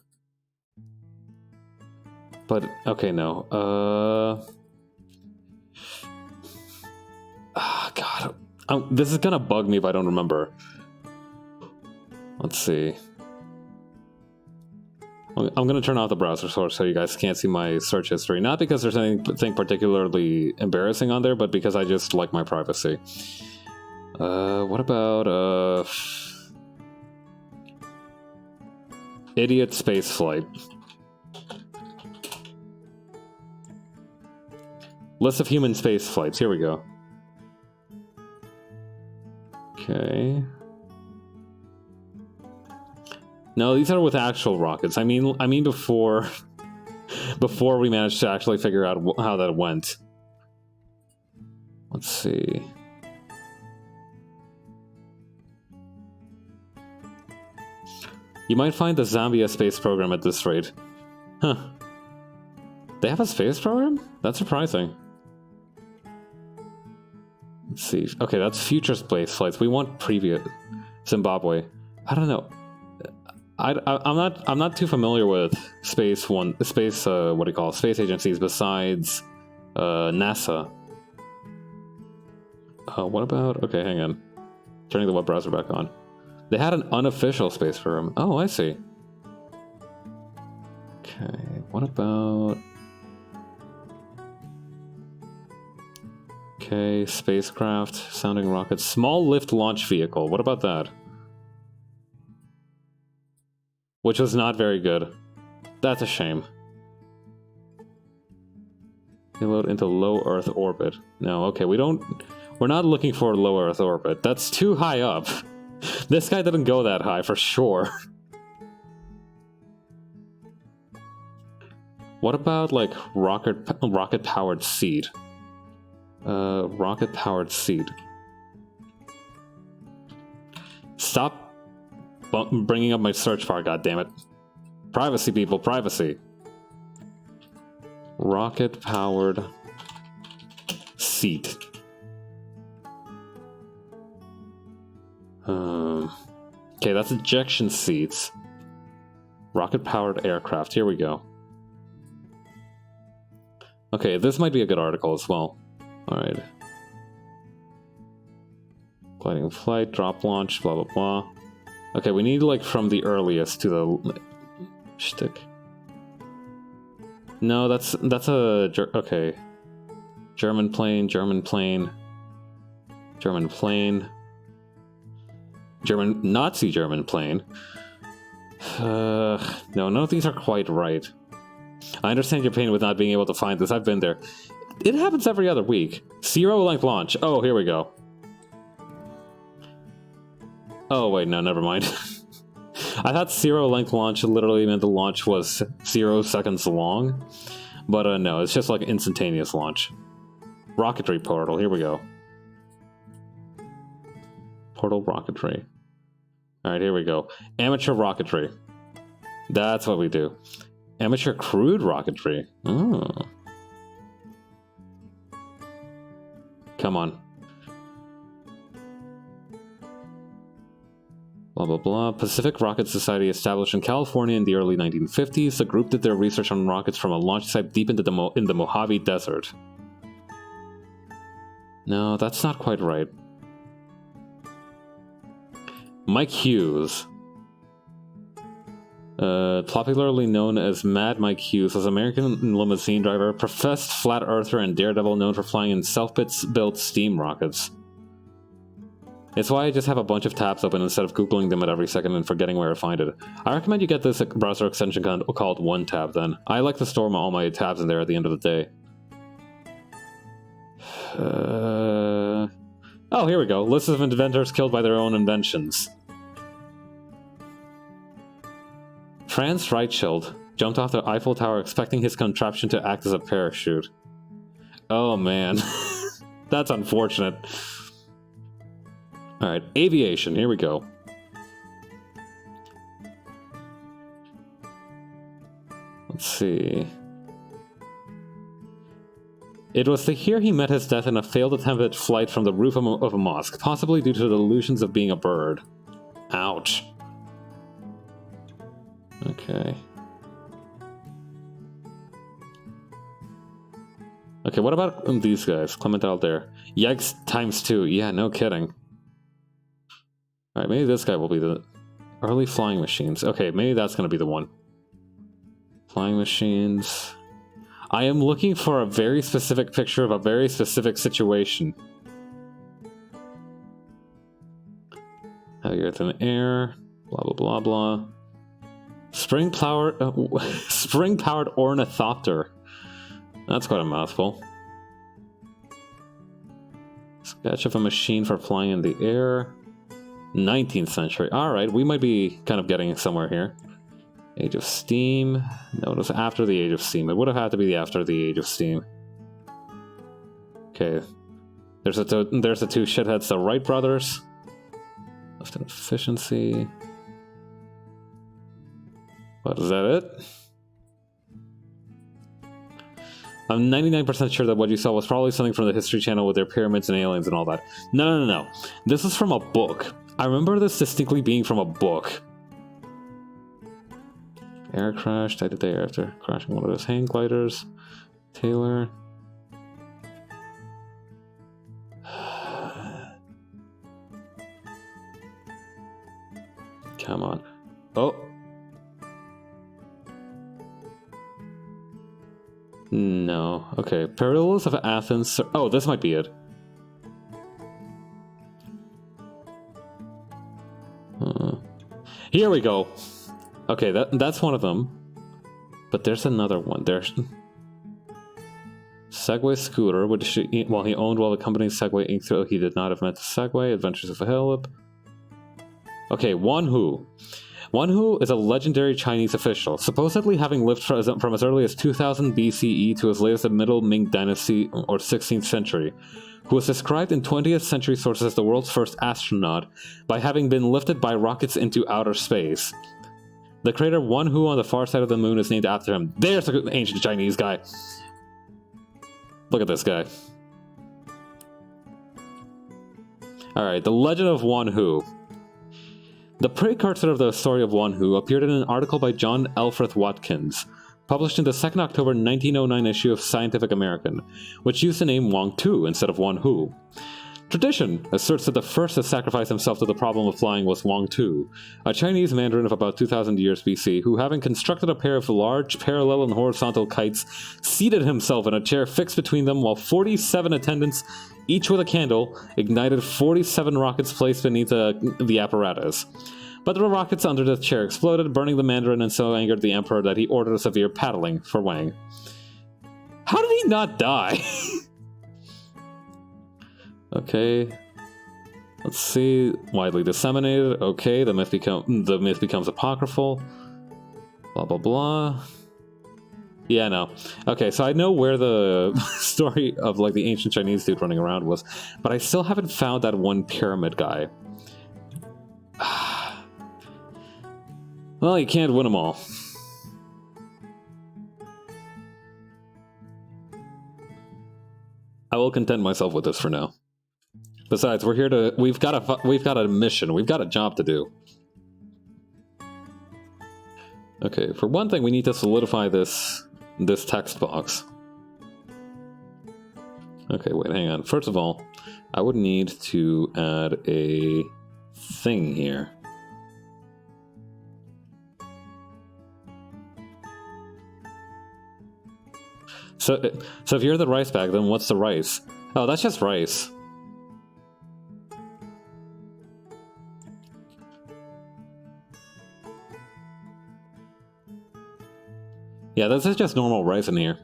But okay, no. God, this is gonna bug me if I don't remember. Let's see. I'm gonna turn off the browser source so you guys can't see my search history. Not because there's anything particularly embarrassing on there, but because I just like my privacy. What about idiot space flight? List of human space flights. Here we go. Okay. No, these are with actual rockets. I mean before we managed to actually figure out how that went. Let's see. You might find the Zambia space program at this rate. Huh. They have a space program? That's surprising. Let's see. Okay, that's future space flights. We want previous Zimbabwe. I don't know. I'm not too familiar with space what do you call it? Space agencies besides NASA. What about? Okay, hang on. Turning the web browser back on. They had an unofficial space program. Oh, I see. Okay, what about? Okay, spacecraft, sounding rocket, small lift launch vehicle. What about that? Which was not very good. That's a shame. Payload into low Earth orbit. No, okay, we're not looking for low Earth orbit. That's too high up. This guy didn't go that high for sure. What about like rocket powered seed? Rocket powered seed. Stop bringing up my search bar, goddammit. Privacy, people, privacy. Rocket-powered seat. Okay, that's ejection seats. Rocket-powered aircraft. Here we go. Okay, this might be a good article as well. Alright. Gliding flight, drop launch, blah blah blah. Okay, we need like from the earliest to the shtick. No, that's a okay. German plane, German plane, German plane, Nazi German plane. No, none of these are quite right. I understand your pain with not being able to find this. I've been there. It happens every other week. Zero length launch. Oh, here we go. Oh, wait, no, never mind. I thought zero length launch literally meant the launch was 0 seconds long. But no, it's just like instantaneous launch. Rocketry portal, here we go. Portal rocketry. Alright, here we go. Amateur rocketry. That's what we do. Amateur crude rocketry. Oh. Come on. Blah, blah, blah. Pacific Rocket Society established in California in the early 1950s. The group did their research on rockets from a launch site deep into in the Mojave Desert. No, that's not quite right. Mike Hughes. Popularly known as Mad Mike Hughes, was an American limousine driver, professed flat earther, and daredevil known for flying in self-built steam rockets. It's why I just have a bunch of tabs open instead of Googling them at every second and forgetting where to find it. I recommend you get this browser extension called OneTab then. I like to store all my tabs in there at the end of the day. Oh, here we go. List of inventors killed by their own inventions. Franz Reichelt jumped off the Eiffel Tower expecting his contraption to act as a parachute. Oh man, that's unfortunate. Alright, aviation, here we go. Let's see. It was here he met his death in a failed attempt at flight from the roof of a mosque, possibly due to the delusions of being a bird. Ouch. Okay. Okay, what about these guys? Clement out there. Yikes ×2. Yeah, no kidding. Alright, maybe this guy will be the early flying machines. Okay, maybe that's going to be the one. Flying machines. I am looking for a very specific picture of a very specific situation. Earth and air. Blah, blah, blah, blah. Spring-powered ornithopter. That's quite a mouthful. Sketch of a machine for flying in the air. 19th century. Alright, we might be kind of getting somewhere here. Age of Steam. No, it was after the Age of Steam. It would have had to be after the Age of Steam. Okay. There's the two shitheads, the Wright brothers. Lift and efficiency. What, is that it? I'm 99% sure that what you saw was probably something from the History Channel with their pyramids and aliens and all that. No. This is from a book. I remember this distinctly being from a book. Air crash, died the day after crashing one of his hang gliders. Taylor. Come on. Oh. No. Okay. Perilous of Athens. Oh, this might be it. Here we go. Okay, that's one of them. But there's another one. There's Segway scooter, which he owned while the company Segway Inc. So he did not have met the Segway. Adventures of a Hillip. Okay, Wanhu. Wanhu is a legendary Chinese official, supposedly having lived from as early as 2000 BCE to as late as the Middle Ming Dynasty or 16th century, who was described in 20th century sources as the world's first astronaut by having been lifted by rockets into outer space. The crater Wanhu on the far side of the moon is named after him. There's an ancient Chinese guy. Look at this guy. Alright, the legend of Wanhu. The precursor of the story of Wanhu appeared in an article by John Elfreth Watkins, published in the 2nd October 1909 issue of Scientific American, which used the name Wang Tu instead of Wanhu. Tradition asserts that the first to sacrifice himself to the problem of flying was Wang Tu, a Chinese mandarin of about 2000 years BC, who, having constructed a pair of large parallel and horizontal kites, seated himself in a chair fixed between them while 47 attendants, each with a candle, ignited 47 rockets placed beneath the apparatus. But the rockets under the chair exploded, burning the mandarin, and so angered the emperor that he ordered a severe paddling for Wang. How did he not die? Okay, let's see. Widely disseminated. Okay, the myth becomes apocryphal. Blah blah blah. Yeah, no. Okay, so I know where the story of like the ancient Chinese dude running around was, but I still haven't found that one pyramid guy. Well, you can't win them all. I will content myself with this for now. Besides, we're here to we've got a mission. We've got a job to do. Okay, for one thing, we need to solidify this text box. Okay, wait, hang on. First of all, I would need to add a thing here. So if you're the rice bag, then what's the rice? Oh, that's just rice. Yeah, this is just normal rice in here.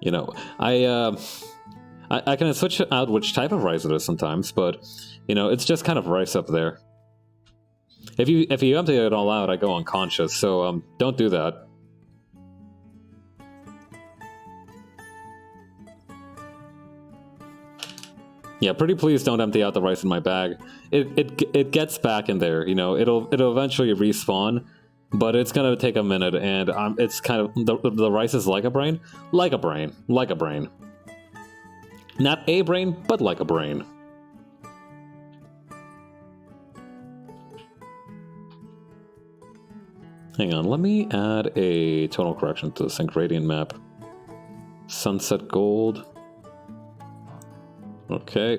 You know, I can switch out which type of rice it is sometimes, but, you know, it's just kind of rice up there. If you empty it all out, I go unconscious, so don't do that. Yeah, pretty please don't empty out the rice in my bag. It gets back in there, you know. It'll eventually respawn, but it's gonna take a minute, and it's kind of the rice is like a brain, like a brain, like a brain. Not a brain, but like a brain. Hang on, let me add a tonal correction to the sync gradient map. Sunset gold. Okay.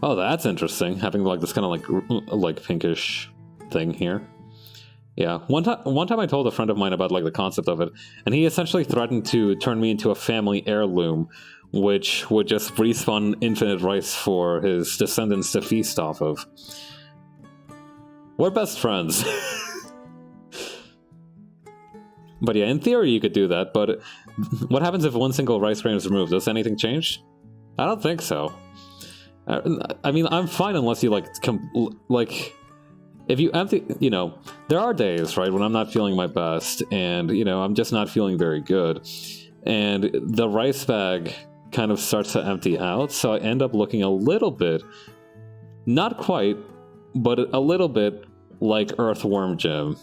Oh, that's interesting. Having like this kind of like pinkish thing here. Yeah. One time I told a friend of mine about like the concept of it, and he essentially threatened to turn me into a family heirloom, which would just respawn infinite rice for his descendants to feast off of. We're best friends. But yeah, in theory you could do that, but what happens if one single rice grain is removed? Does anything change? I don't think so. I mean, I'm fine unless you if you empty, you know, there are days, right, when I'm not feeling my best, and, you know, I'm just not feeling very good, and the rice bag kind of starts to empty out, so I end up looking a little bit, not quite, but a little bit like Earthworm Jim.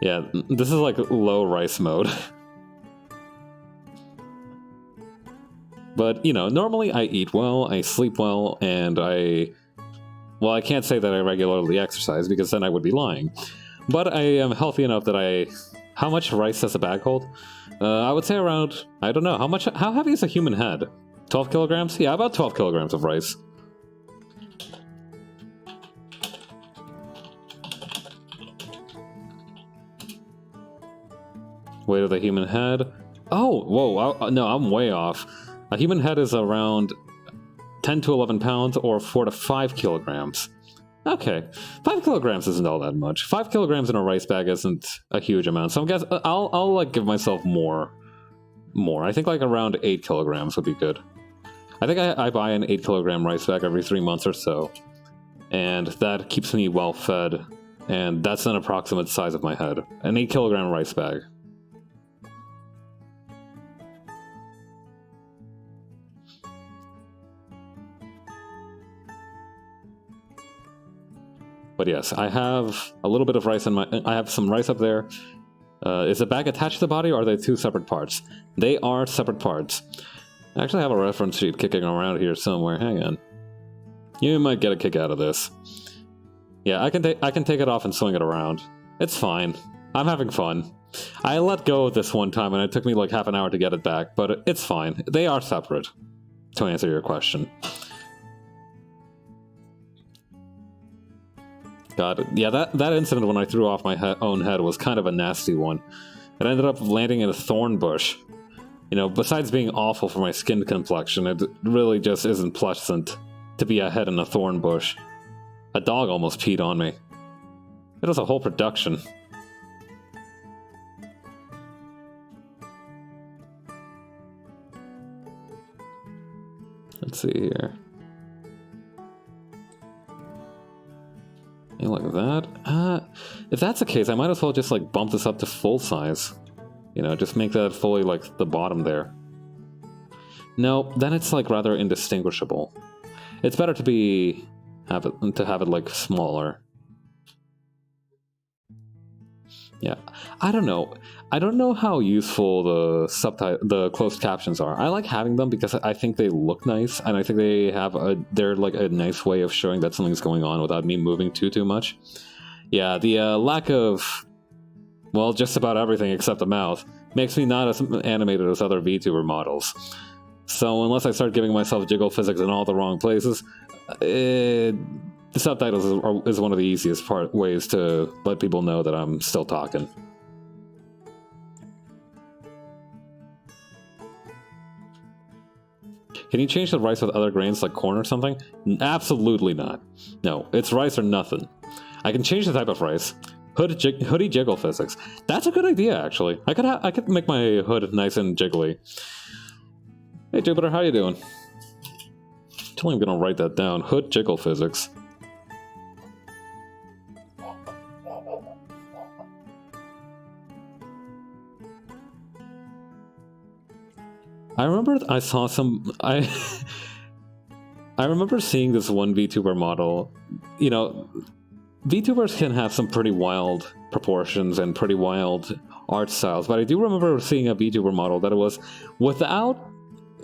Yeah, this is like low rice mode. But, you know, normally I eat well, I sleep well, and well, I can't say that I regularly exercise, because then I would be lying. But I am healthy enough that how much rice does a bag hold? I would say around, I don't know, how heavy is a human head? 12 kilograms? Yeah, about 12 kilograms of rice. Weight of the human head. Oh, whoa, no, I'm way off. A human head is around 10 to 11 pounds, or 4 to 5 kilograms. Okay, 5 kilograms isn't all that much. 5 kilograms in a rice bag isn't a huge amount, so I'm guessing I'll like give myself more. I think like around 8 kilograms would be good. I think I buy an 8 kilogram rice bag every 3 months or so, and that keeps me well fed, and that's an approximate size of my head. An 8 kilogram rice bag. But yes, I have a little bit of rice I have some rice up there. Is the bag attached to the body, or are they two separate parts? They are separate parts. I actually have a reference sheet kicking around here somewhere. Hang on. You might get a kick out of this. Yeah, I can take it off and swing it around. It's fine. I'm having fun. I let go of this one time, and it took me like half an hour to get it back, but it's fine. They are separate, to answer your question. God, yeah, that incident when I threw off my own head was kind of a nasty one. It ended up landing in a thorn bush. You know, besides being awful for my skin complexion, it really just isn't pleasant to be a head in a thorn bush. A dog almost peed on me. It was a whole production. Let's see here. Like that. If that's the case, I might as well just like bump this up to full size. You know, just make that fully like the bottom there. No, then it's like rather indistinguishable. It's better to have it like smaller. Yeah, I don't know. I don't know how useful the closed captions are. I like having them because I think they look nice, and I think they're like a nice way of showing that something's going on without me moving too much. Yeah, the lack of, well, just about everything except the mouth makes me not as animated as other VTuber models. So unless I start giving myself jiggle physics in all the wrong places, the subtitles is one of the easiest ways to let people know that I'm still talking. Can you change the rice with other grains like corn or something? Absolutely not. No, it's rice or nothing. I can change the type of rice. Hoodie jiggle physics. That's a good idea, actually. I could make my hood nice and jiggly. Hey Jupiter, how you doing? Tell me I'm gonna write that down. Hood jiggle physics. I remember I saw some... I remember seeing this one VTuber model. You know, VTubers can have some pretty wild proportions and pretty wild art styles, but I do remember seeing a VTuber model that it was, without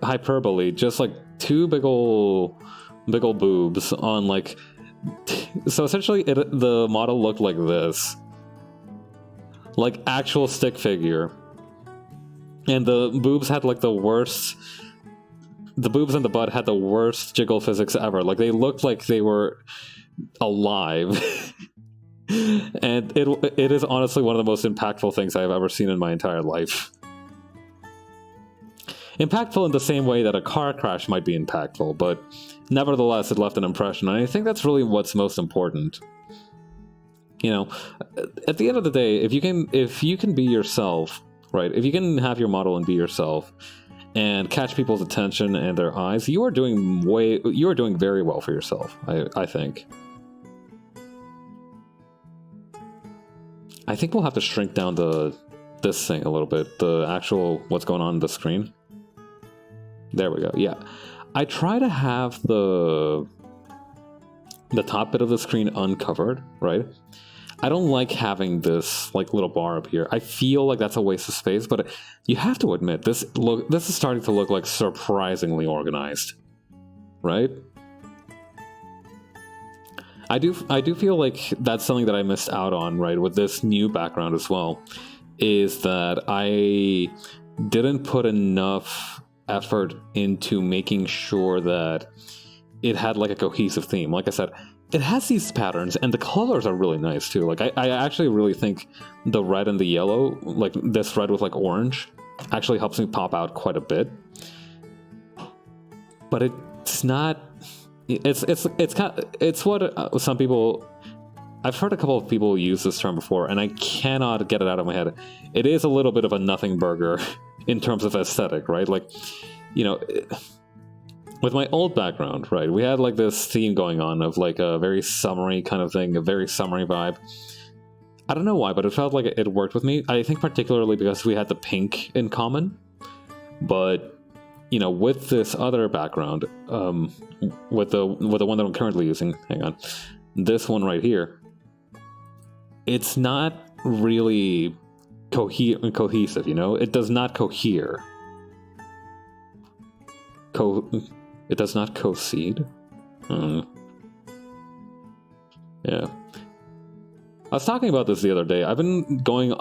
hyperbole, just like two big ol' boobs on like... So essentially the model looked like this. Like actual stick figure. And the boobs had like the worst... The boobs and the butt had the worst jiggle physics ever. Like they looked like they were alive. And it is honestly one of the most impactful things I've ever seen in my entire life. Impactful in the same way that a car crash might be impactful, but nevertheless it left an impression, and I think that's really what's most important. You know, at the end of the day, if you can be yourself, right? If you can have your model and be yourself and catch people's attention and their eyes, you are doing very well for yourself, I think. I think we'll have to shrink down this thing a little bit, the actual what's going on the screen. There we go. Yeah. I try to have the top bit of the screen uncovered, right? I don't like having this like little bar up here. I feel like that's a waste of space, but you have to admit this is starting to look like surprisingly organized, right? I do feel like that's something that I missed out on, right, with this new background as well, is that I didn't put enough effort into making sure that it had like a cohesive theme. Like I said, it has these patterns, and the colors are really nice too. Like I actually really think the red and the yellow, like this red with like orange, actually helps me pop out quite a bit. But it's not. It's what some people. I've heard a couple of people use this term before, and I cannot get it out of my head. It is a little bit of a nothing burger in terms of aesthetic, right? Like, you know. With my old background, right, we had like this theme going on of like a very summery kind of thing, a very summery vibe. I don't know why, but it felt like it worked with me. I think particularly because we had the pink in common. But, you know, with this other background, with the one that I'm currently using, hang on, this one right here, it's not really cohesive, you know? It does not cohere. It does not co-seed? Yeah. I was talking about this the other day. I've been going...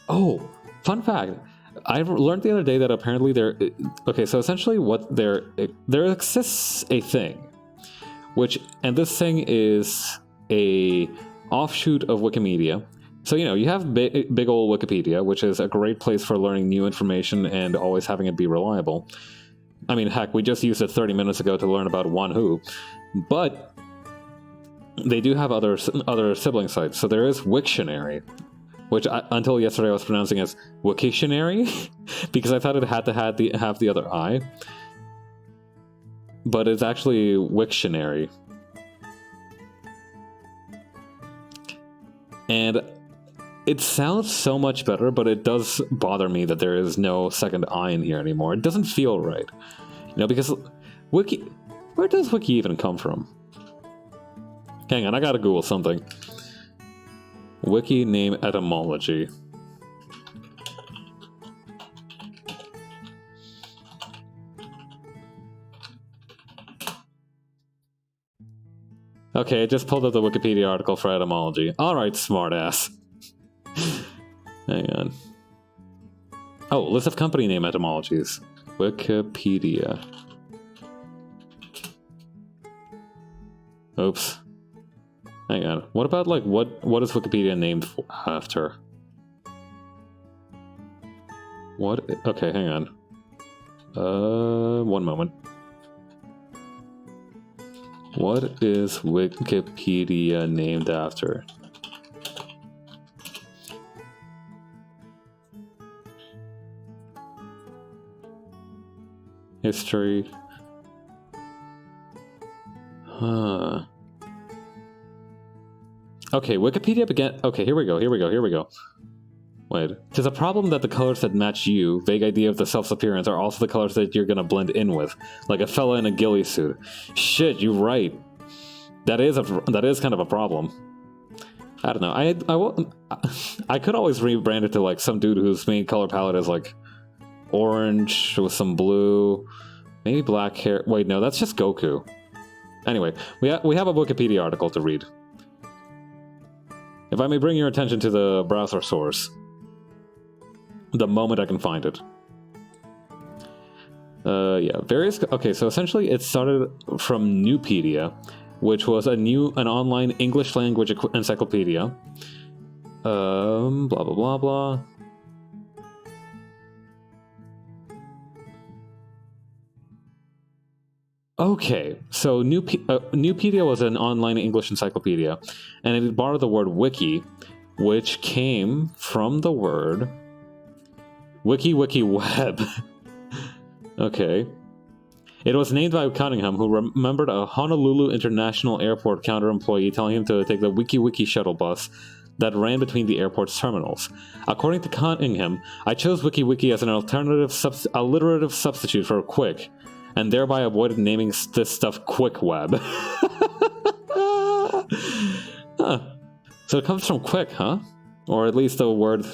Oh, fun fact. I learned the other day that apparently there... Okay, so essentially what there exists a thing, and this thing is a offshoot of Wikimedia. So, you know, you have big old Wikipedia, which is a great place for learning new information and always having it be reliable. I mean, heck, we just used it 30 minutes ago to learn about One Who, but they do have other sibling sites. So there is Wiktionary, which until yesterday I was pronouncing as Wiktionary, because I thought it had to have the other I, but it's actually Wiktionary. And it sounds so much better, but it does bother me that there is no second I in here anymore. It doesn't feel right. You know, because where does Wiki even come from? Hang on, I gotta Google something. Wiki name etymology. Okay, I just pulled up the Wikipedia article for etymology. Alright, smartass. Hang on. Oh, list of company name etymologies. Wikipedia. Oops. Hang on. What about, like, what is Wikipedia named after? What? Okay, hang on. One moment. What is Wikipedia named after? History. Huh. Okay, Wikipedia began... Okay, here we go. Wait. There's a problem that the colors that match you, vague idea of the self's appearance, are also the colors that you're gonna blend in with. Like a fella in a ghillie suit. Shit, you're right. That is kind of a problem. I don't know. I could always rebrand it to like some dude whose main color palette is like orange with some blue, maybe black hair. Wait, no, that's just Goku. Anyway, we have a Wikipedia article to read. If I may bring your attention to the browser source, the moment I can find it. Yeah, various... Okay, so essentially it started from Newpedia, which was an online English language encyclopedia. Blah, blah, blah, blah. Okay, so Newpedia was an online English encyclopedia, and it borrowed the word wiki, which came from the word wiki web. Okay. It was named by Cunningham, who remembered a Honolulu International Airport counter employee telling him to take the wiki shuttle bus that ran between the airport's terminals. According to Cunningham, I chose wiki as an alliterative substitute for quick, and thereby avoided naming this stuff Quick Web. Huh. So it comes from quick, huh? Or at least the word,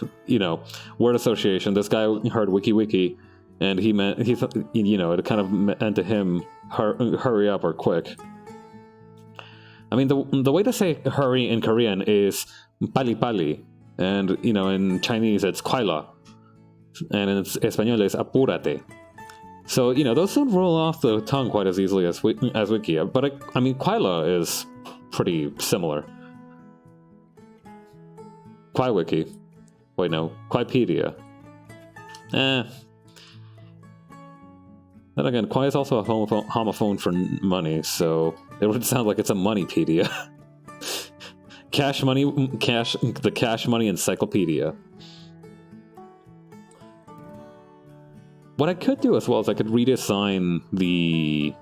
word association. This guy heard wiki, and it kind of meant to him, hurry up or quick. I mean, the way to say hurry in Korean is pali, and, in Chinese it's kwaila, and in Espanol it's apúrate. So, those don't roll off the tongue quite as easily as wiki, but I mean, kwaila is pretty similar. Kwaiwiki. Wait, no. Kwaipedia. Then again, Kwai is also a homophone for money, so it would sound like it's a moneypedia. The Cash Money Encyclopedia. What I could do as well is I could redesign the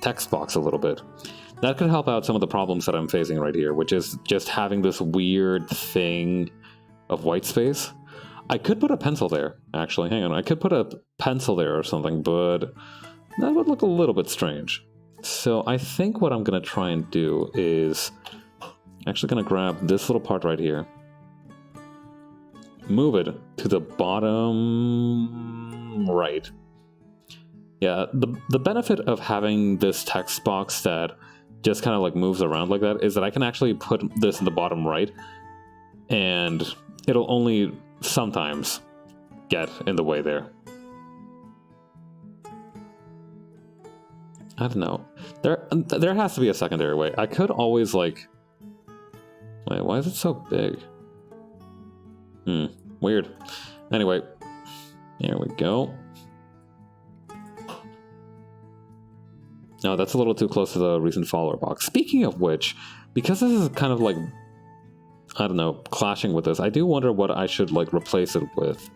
text box a little bit. That could help out some of the problems that I'm facing right here, which is just having this weird thing of white space. I could put a pencil there, actually. Hang on, I could put a pencil there or something, but that would look a little bit strange. So I think what I'm going to try and do is actually going to grab this little part right here, move it to the bottom right. Yeah, the benefit of having this text box that just kind of like moves around like that is that I can actually put this in the bottom right, and it'll only sometimes get in the way there. I don't know. There has to be a secondary way. I could always like... Wait, why is it so big? Weird. Anyway, there we go. No, that's a little too close to the recent follower box. Speaking of which, because this is kind of like, I don't know, clashing with this, I do wonder what I should like replace it with.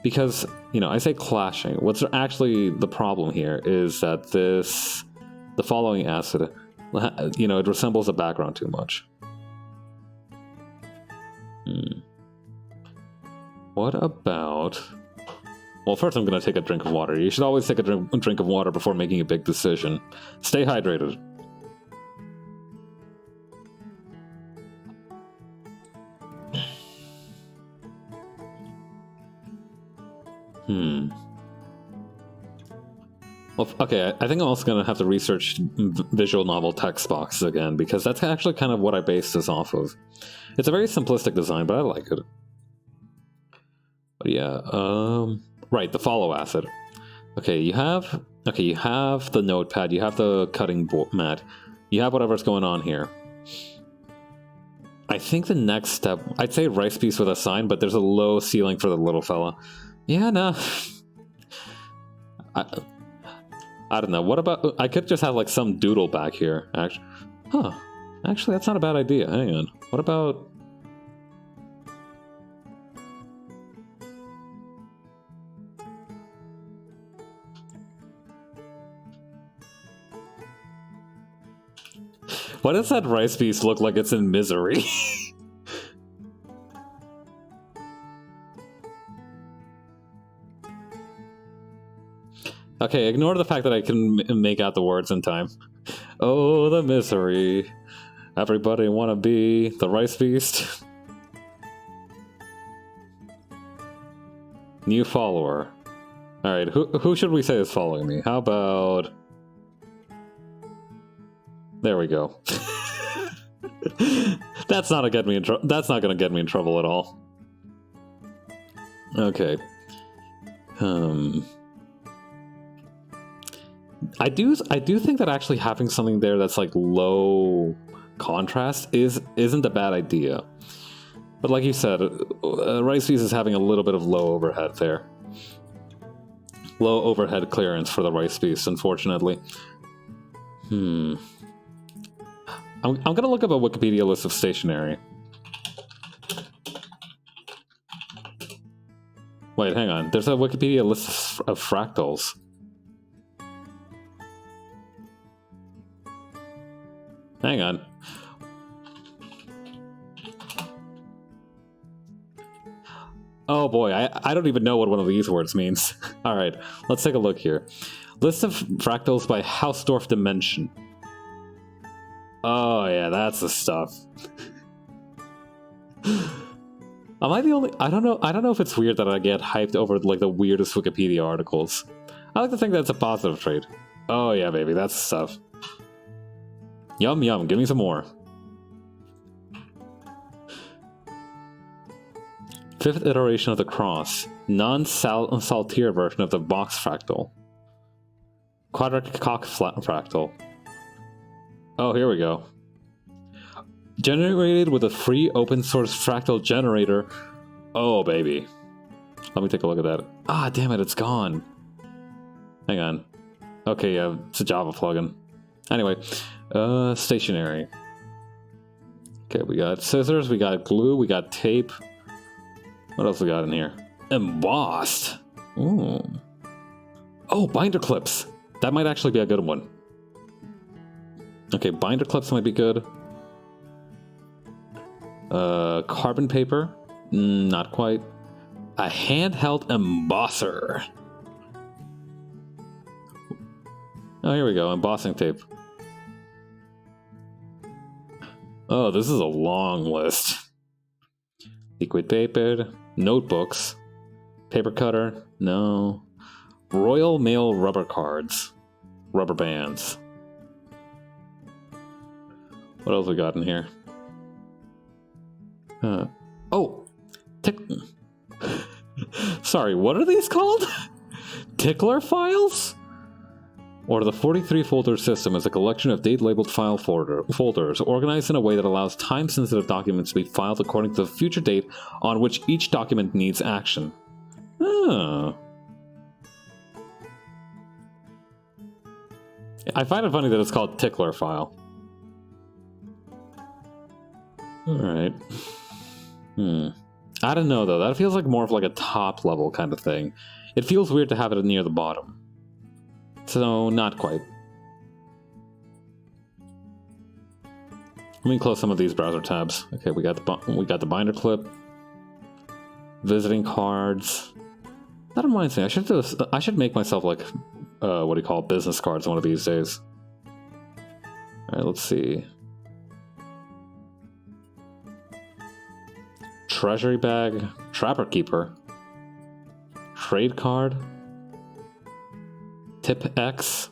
Because, I say clashing. What's actually the problem here is that the following asset, it resembles the background too much. What about... Well, first I'm going to take a drink of water. You should always take a drink of water before making a big decision. Stay hydrated. Well, okay, I think I'm also going to have to research visual novel text boxes again, because that's actually kind of what I based this off of. It's a very simplistic design, but I like it. But yeah, right, the follow asset. Okay, you have the notepad, you have the cutting mat, you have whatever's going on here. I think the next step, I'd say rice piece with a sign, but there's a low ceiling for the little fella. Yeah, no. I don't know. What about... I could just have, like, some doodle back here. Actually, huh. Actually, that's not a bad idea. Hang on. What about... Why does that rice piece look like it's in misery? Okay, ignore the fact that I can make out the words in time. Oh, the misery. Everybody wanna be the rice beast. New follower. Alright, who should we say is following me? How about... There we go. That's not gonna get me in trouble at all. Okay. I do think that actually having something there that's like low contrast isn't a bad idea. But like you said, Rice Piece is having a little bit of low overhead there. Low overhead clearance for the Rice Piece, unfortunately. I'm gonna look up a Wikipedia list of stationery. Wait, hang on. There's a Wikipedia list of fractals. Hang on. Oh boy, I don't even know what one of these words means. Alright, let's take a look here. List of fractals by Hausdorff dimension. Oh yeah, that's the stuff. Am I the only... I don't know if it's weird that I get hyped over like the weirdest Wikipedia articles. I like to think that's a positive trait. Oh yeah, baby, that's the stuff. Yum yum, give me some more. Fifth iteration of the cross. Non-Saltier version of the box fractal. Quadratic cock fractal. Oh, here we go. Generated with a free open source fractal generator. Oh, baby. Let me take a look at that. Ah, damn it, it's gone. Hang on. Okay, yeah, it's a Java plugin. Anyway, stationery. Okay, we got scissors, we got glue, we got tape. What else we got in here? Embossed. Ooh. Oh, binder clips. That might actually be a good one. Okay, binder clips might be good. Carbon paper. Not quite. A handheld embosser. Oh, here we go. Embossing tape. Oh, this is a long list. Liquid paper. Notebooks. Paper cutter. No. Royal Mail rubber cards. Rubber bands. What else we got in here? Oh! Sorry, what are these called? Tickler files? Or the 43-folder system is a collection of date-labeled file folders organized in a way that allows time-sensitive documents to be filed according to the future date on which each document needs action. Oh. I find it funny that it's called Tickler file. Alright. I don't know though, that feels like more of like a top level kind of thing. It feels weird to have it near the bottom. So, not quite. Let me close some of these browser tabs. Okay, we got the binder clip. Visiting cards. That reminds me, I should make myself like what do you call it, business cards one of these days. Alright, let's see. Treasury bag, Trapper Keeper, trade card, Tip X,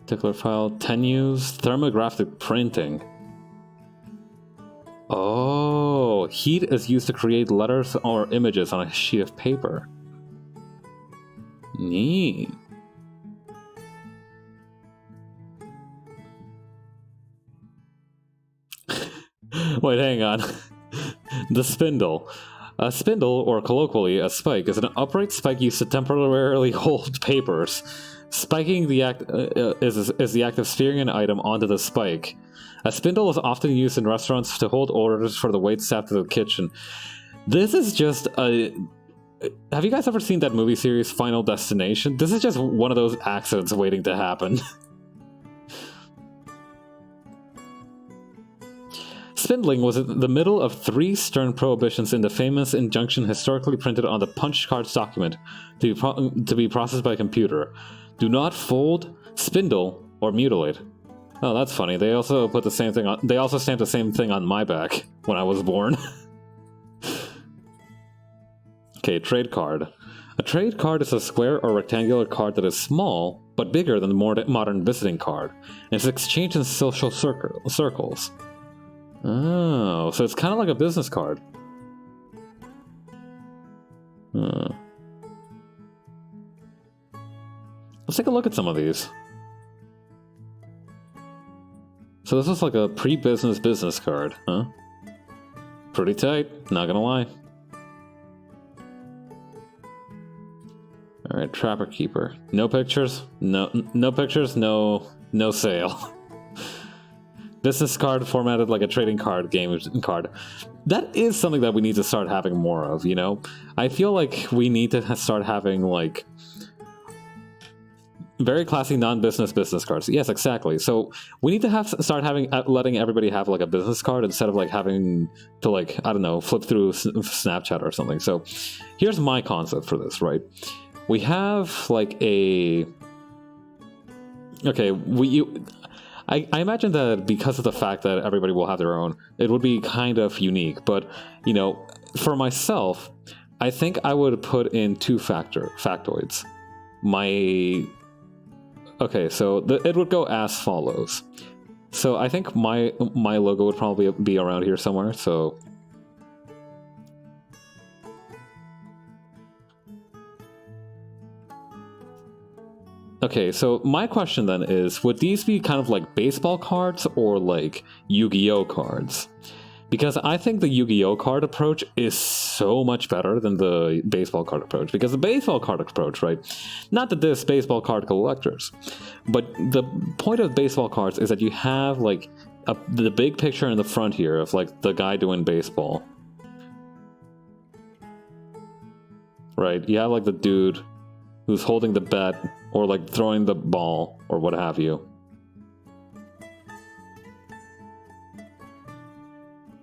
Tickler file, tenues, thermographic printing. Oh, heat is used to create letters or images on a sheet of paper. Neat. Wait, hang on. The spindle. A spindle, or colloquially a spike, is an upright spike used to temporarily hold papers. Spiking the act is the act of steering an item onto the spike. A spindle is often used in restaurants to hold orders for the waitstaff to the kitchen. This is just a... Have you guys ever seen that movie series, Final Destination? This is just one of those accidents waiting to happen. Spindling was in the middle of 3 stern prohibitions in the famous injunction historically printed on the punch card's document to be processed by computer. Do not fold, spindle, or mutilate. Oh, that's funny. They also put the same thing on. They also stamped the same thing on my back when I was born. Okay, trade card. A trade card is a square or rectangular card that is small but bigger than the modern visiting card, and it's exchanged in social circles. Oh, so it's kind of like a business card. Let's take a look at some of these. So this is like a pre-business business card, huh? Pretty tight, not gonna lie. Alright, Trapper Keeper. No pictures? No pictures, no sale. Business card formatted like a trading card game card. That is something that we need to start having more of, you know? I feel like we need to start having, like, very classy non-business business cards. Yes, exactly. So we need to start letting everybody have, like, a business card instead of, like, having to, like, I don't know, flip through Snapchat or something. So here's my concept for this, right? We have, like, a... Okay, I imagine that because of the fact that everybody will have their own, it would be kind of unique. But, you know, for myself, I think I would put in 2 factoids. Okay, so it would go as follows. So I think my logo would probably be around here somewhere, so... Okay, so my question then is, would these be kind of like baseball cards or like Yu-Gi-Oh cards? Because I think the Yu-Gi-Oh card approach is so much better than the baseball card approach. Because the baseball card approach, right? Not that this baseball card collectors, but the point of baseball cards is that you have like the big picture in the front here of like the guy doing baseball. Right? You have like the dude who's holding the bat or like throwing the ball or what have you.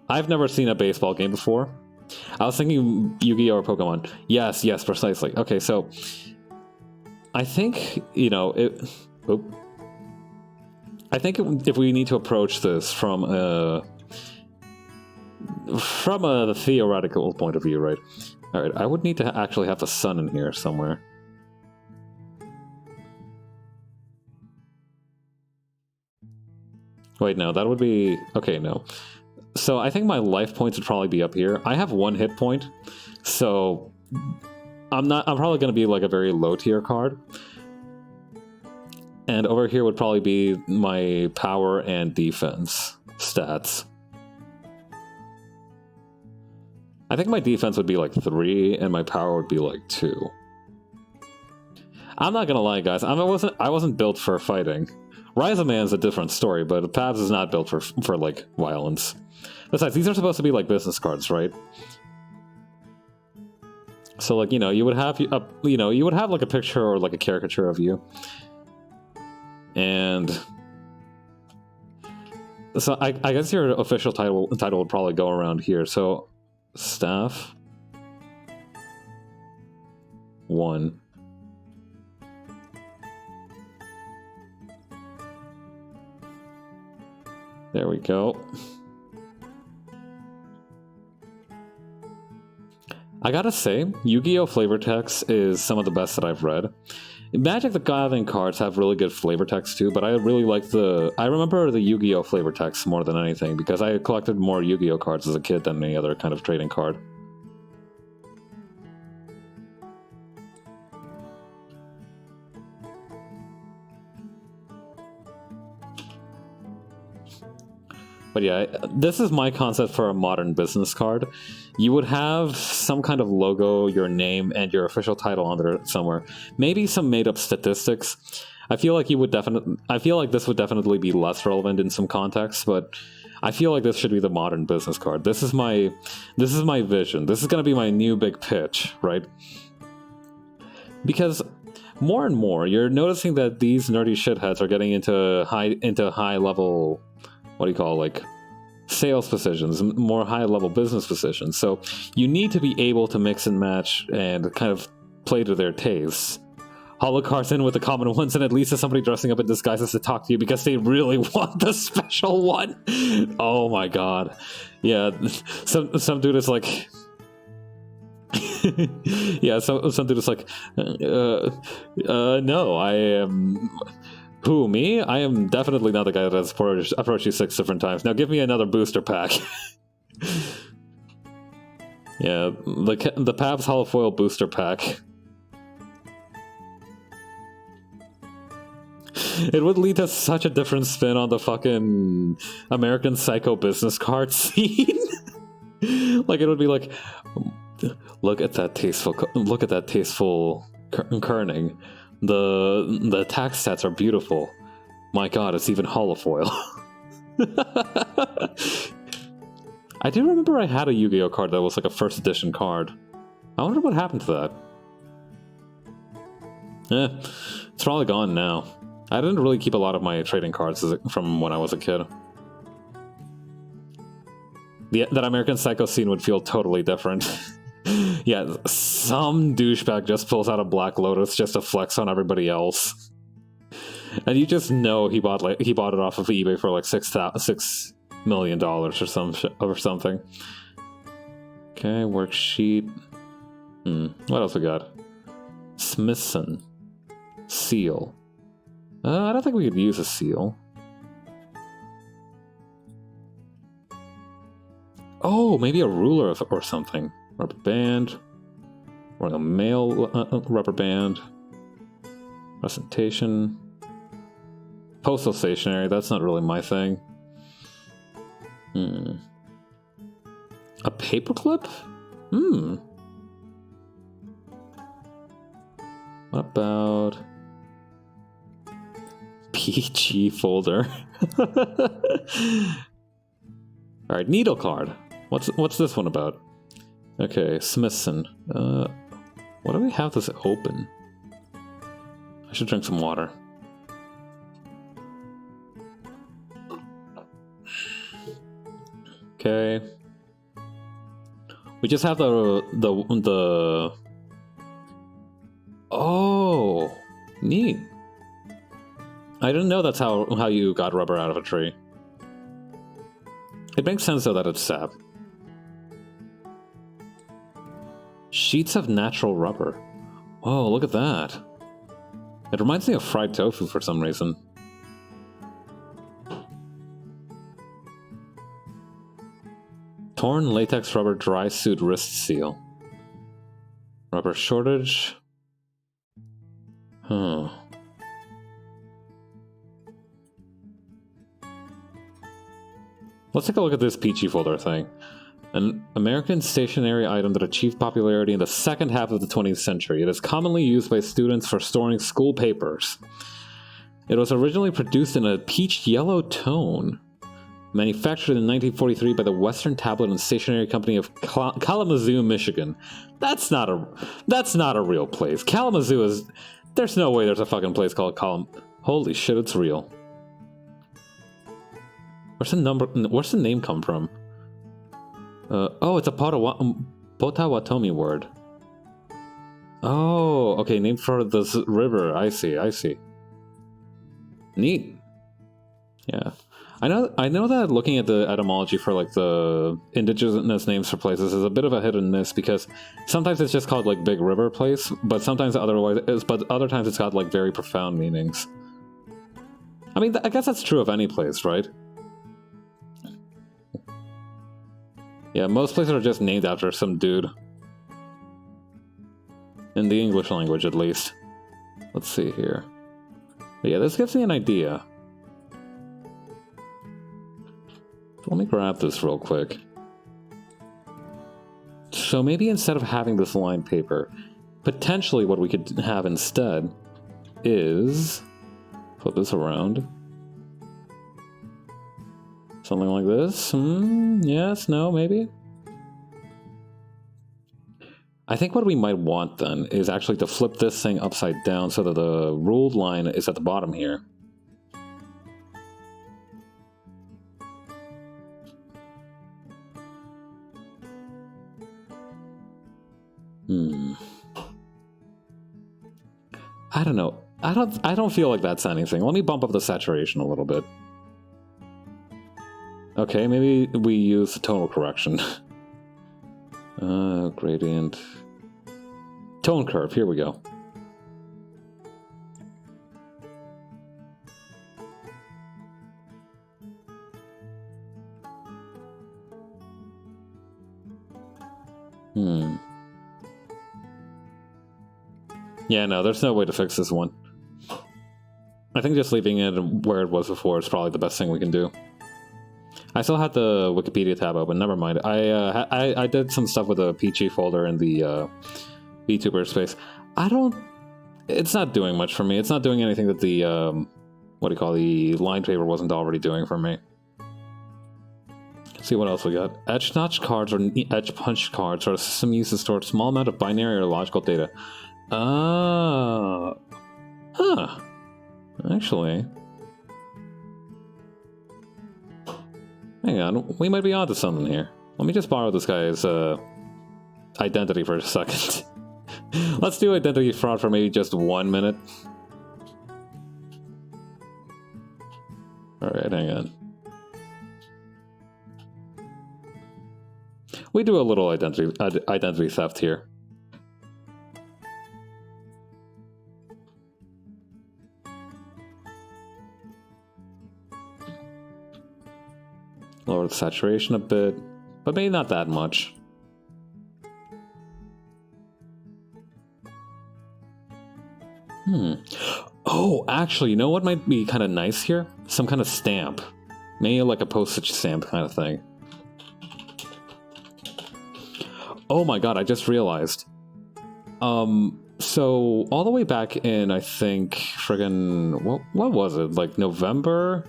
I've never seen a baseball game before. I was thinking Yu-Gi-Oh or Pokemon. Yes, precisely. Okay, so I think, you know, I think if we need to approach this from a theoretical point of view, right? All right, I would need to actually have the sun in here somewhere. Wait, no, that would be... Okay, no. So I think my life points would probably be up here. I have 1 hit point, so I'm probably going to be like a very low tier card. And over here would probably be my power and defense stats. I think my defense would be like 3, and my power would be like 2. I'm not gonna lie, guys. I wasn't built for fighting. Rise of Man is a different story, but Pabs is not built for like violence. Besides, these are supposed to be like business cards, right? So like, you know, you would have like a picture or like a caricature of you. And so I guess your official title would probably go around here. So staff 1. There we go. I gotta say, Yu-Gi-Oh! Flavor text is some of the best that I've read. Magic the Gathering cards have really good flavor text too, but I really like I remember the Yu-Gi-Oh! Flavor text more than anything, because I collected more Yu-Gi-Oh! Cards as a kid than any other kind of trading card. But But yeah, this is my concept for a modern business card. You would have some kind of logo, your name, and your official title on there somewhere. Maybe some made-up statistics. I feel like this would definitely be less relevant in some contexts, but I feel like this should be the modern business card. This is my vision. This is gonna be my new big pitch, right? Because more and more, you're noticing that these nerdy shitheads are getting into high level, what do you call, like, sales positions, more high level business positions. So you need to be able to mix and match and kind of play to their tastes. Hollow cards in with the common ones, and at least there's somebody dressing up in disguises to talk to you because they really want the special one. Oh my god. Yeah, some dude is like... yeah, some dude is like, no, I am... Who, me? I am definitely not the guy that has approached you 6 different times. Now give me another booster pack. Yeah, the Pabst Holofoil booster pack. It would lead to such a different spin on the fucking American Psycho business card scene. Like, it would be like, look at that tasteful kerning. The tax stats are beautiful. My god, it's even holofoil. I do remember I had a Yu-Gi-Oh card that was like a first edition card. I wonder what happened to that. It's probably gone now. I didn't really keep a lot of my trading cards from when I was a kid. That American Psycho scene would feel totally different. Yeah, some douchebag just pulls out a Black Lotus just to flex on everybody else. And you just know he bought it off of eBay for like $6 million or something. Okay, worksheet. What else we got? Smithson. Seal. I don't think we could use a seal. Oh, maybe a ruler or something. Rubber band. Or a male rubber band. Presentation. Postal stationery, that's not really my thing. A paperclip? What about... PG folder. Alright, needle card. What's this one about? Okay, Smithson. Why do we have this open? I should drink some water. Okay. We just have the Oh, neat. I didn't know that's how you got rubber out of a tree. It makes sense though that it's sap. Sheets of natural rubber. Oh, look at that. It reminds me of fried tofu for some reason. Torn latex rubber dry suit wrist seal. Rubber shortage. Huh. Let's take a look at this peachy folder thing. An American stationery item that achieved popularity in the second half of the 20th century. It is commonly used by students for storing school papers. It was originally produced in a peach yellow tone. Manufactured in 1943 by the Western Tablet and Stationery Company of Kalamazoo, Michigan. That's not a real place. Kalamazoo is... There's no way there's a fucking place called Holy shit, it's real. Where's the name come from? Oh, it's a Potawatomi word. Oh, okay, named for this river. I see. Neat. Yeah. I know that looking at the etymology for like the indigenous names for places is a bit of a hit and miss because sometimes it's just called like Big River Place, but other times it's got like very profound meanings. I mean, I guess that's true of any place, right? Yeah, most places are just named after some dude. In the English language, at least. Let's see here. But yeah, this gives me an idea. Let me grab this real quick. So maybe instead of having this lined paper, potentially what we could have instead is flip this around. Something like this. Yes, no, maybe. I think what we might want then is actually to flip this thing upside down so that the ruled line is at the bottom here. I don't know. I don't feel like that's anything. Let me bump up the saturation a little bit. Okay, maybe we use the tonal correction. Gradient. Tone curve, here we go. Yeah, no, there's no way to fix this one. I think just leaving it where it was before is probably the best thing we can do. I still had the Wikipedia tab open, never mind. I did some stuff with the PG folder in the VTuber space. It's not doing much for me. It's not doing anything that the, the line paper wasn't already doing for me. Let's see what else we got. Edge notch cards or edge punch cards are a system used to store a small amount of binary or logical data. Actually. Hang on, we might be onto something here. Let me just borrow this guy's identity for a second. Let's do identity fraud for maybe just 1 minute. Alright, hang on. We do a little identity theft here. Lower the saturation a bit, but maybe not that much. Oh, actually, you know what might be kind of nice here? Some kind of stamp. Maybe like a postage stamp kind of thing. Oh my god, I just realized. So all the way back in, I think, friggin', what was it? Like November?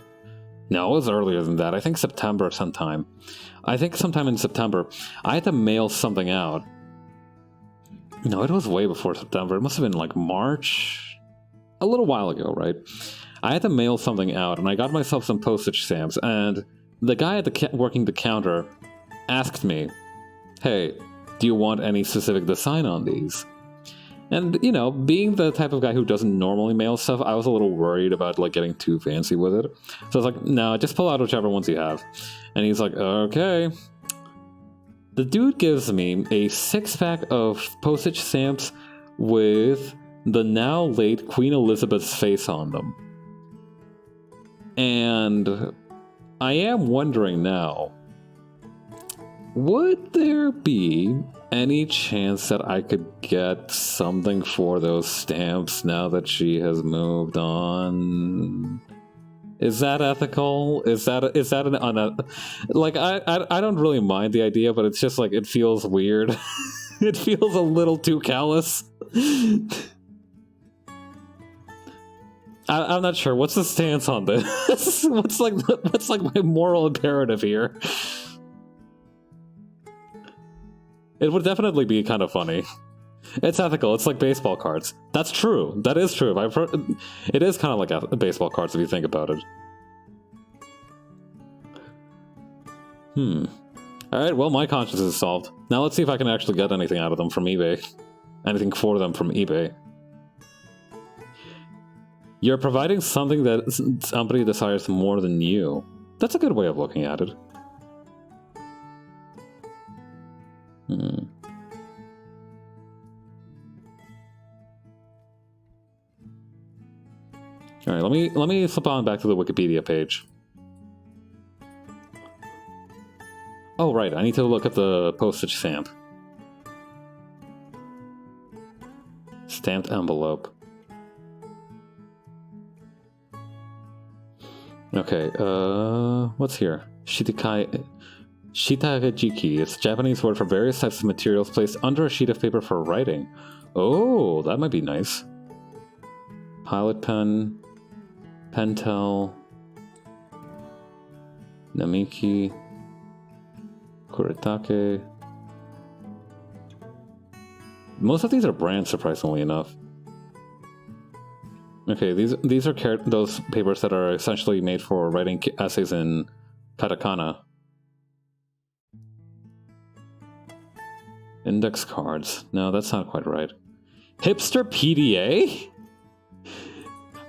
No, it was earlier than that. I think September sometime. I think sometime in September, I had to mail something out. No, it was way before September. It must have been like March. A little while ago, right? I had to mail something out, and I got myself some postage stamps, and the guy at the working the counter asked me, hey, do you want any specific design on these? And, you know, being the type of guy who doesn't normally mail stuff, I was a little worried about, like, getting too fancy with it. So I was like, no, just pull out whichever ones you have. And he's like, okay. The dude gives me a 6-pack of postage stamps with the now late Queen Elizabeth's face on them. And I am wondering now, would there be any chance that I could get something for those stamps now that she has moved on? Is that ethical? Is that like I don't really mind the idea, but it's just like it feels weird. It feels a little too callous. I'm not sure. What's the stance on this? what's like my moral imperative here? It would definitely be kind of funny. It's ethical. It's like baseball cards. That's true. That is true. I've heard, it is kind of like a baseball cards if you think about it. Alright, well, my conscience is solved. Now let's see if I can actually get anything out of them from eBay. Anything for them from eBay. You're providing something that somebody desires more than you. That's a good way of looking at it. Alright, let me flip on back to the Wikipedia page. Oh, right, I need to look at the postage stamp. Stamped envelope. Okay, what's here? Shitakai... Shitakajiki. It's a Japanese word for various types of materials placed under a sheet of paper for writing. Oh, that might be nice. Pilot pen. Pentel. Namiki. Kuretake. Most of these are brands, surprisingly enough. Okay, these are those papers that are essentially made for writing essays in katakana. Index cards. No, that's not quite right. Hipster PDA?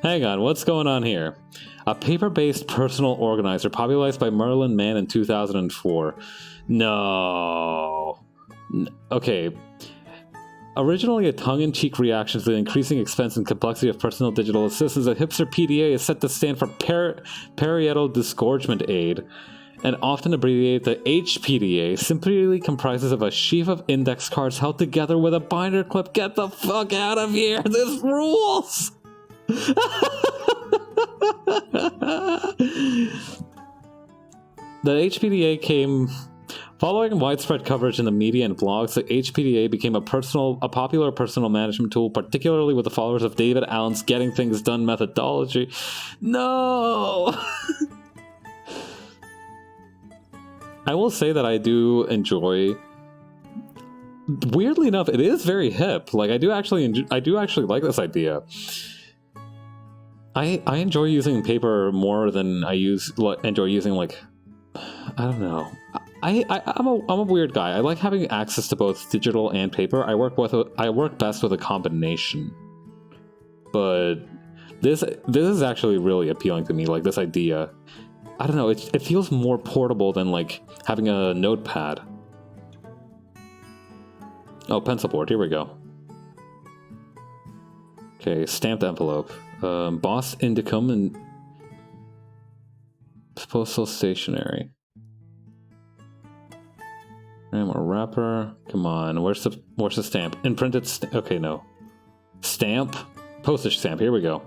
Hang on, what's going on here? A paper-based personal organizer popularized by Merlin Mann in 2004. No. Okay. Originally a tongue-in-cheek reaction to the increasing expense and complexity of personal digital assistants, a Hipster PDA is set to stand for Parietal Disgorgement Aid, and often abbreviated the HPDA, simply comprises of a sheaf of index cards held together with a binder clip. Get the fuck out of here! This rules! The HPDA came following widespread coverage in the media and blogs. The HPDA became a popular personal management tool, particularly with the followers of David Allen's Getting Things Done methodology. No. I will say that I do enjoy. Weirdly enough, it is very hip. Like I do actually like this idea. I enjoy using paper more than I enjoy using, like, I don't know. I'm a weird guy. I like having access to both digital and paper. I work best with a combination. But this is actually really appealing to me. Like this idea. I don't know. It feels more portable than like having a notepad. Oh, pencil board. Here we go. Okay, stamped envelope. Boss Indicum and postal stationery. And more wrapper. Come on, where's the stamp? Imprinted. Okay, no. Stamp. Postage stamp. Here we go.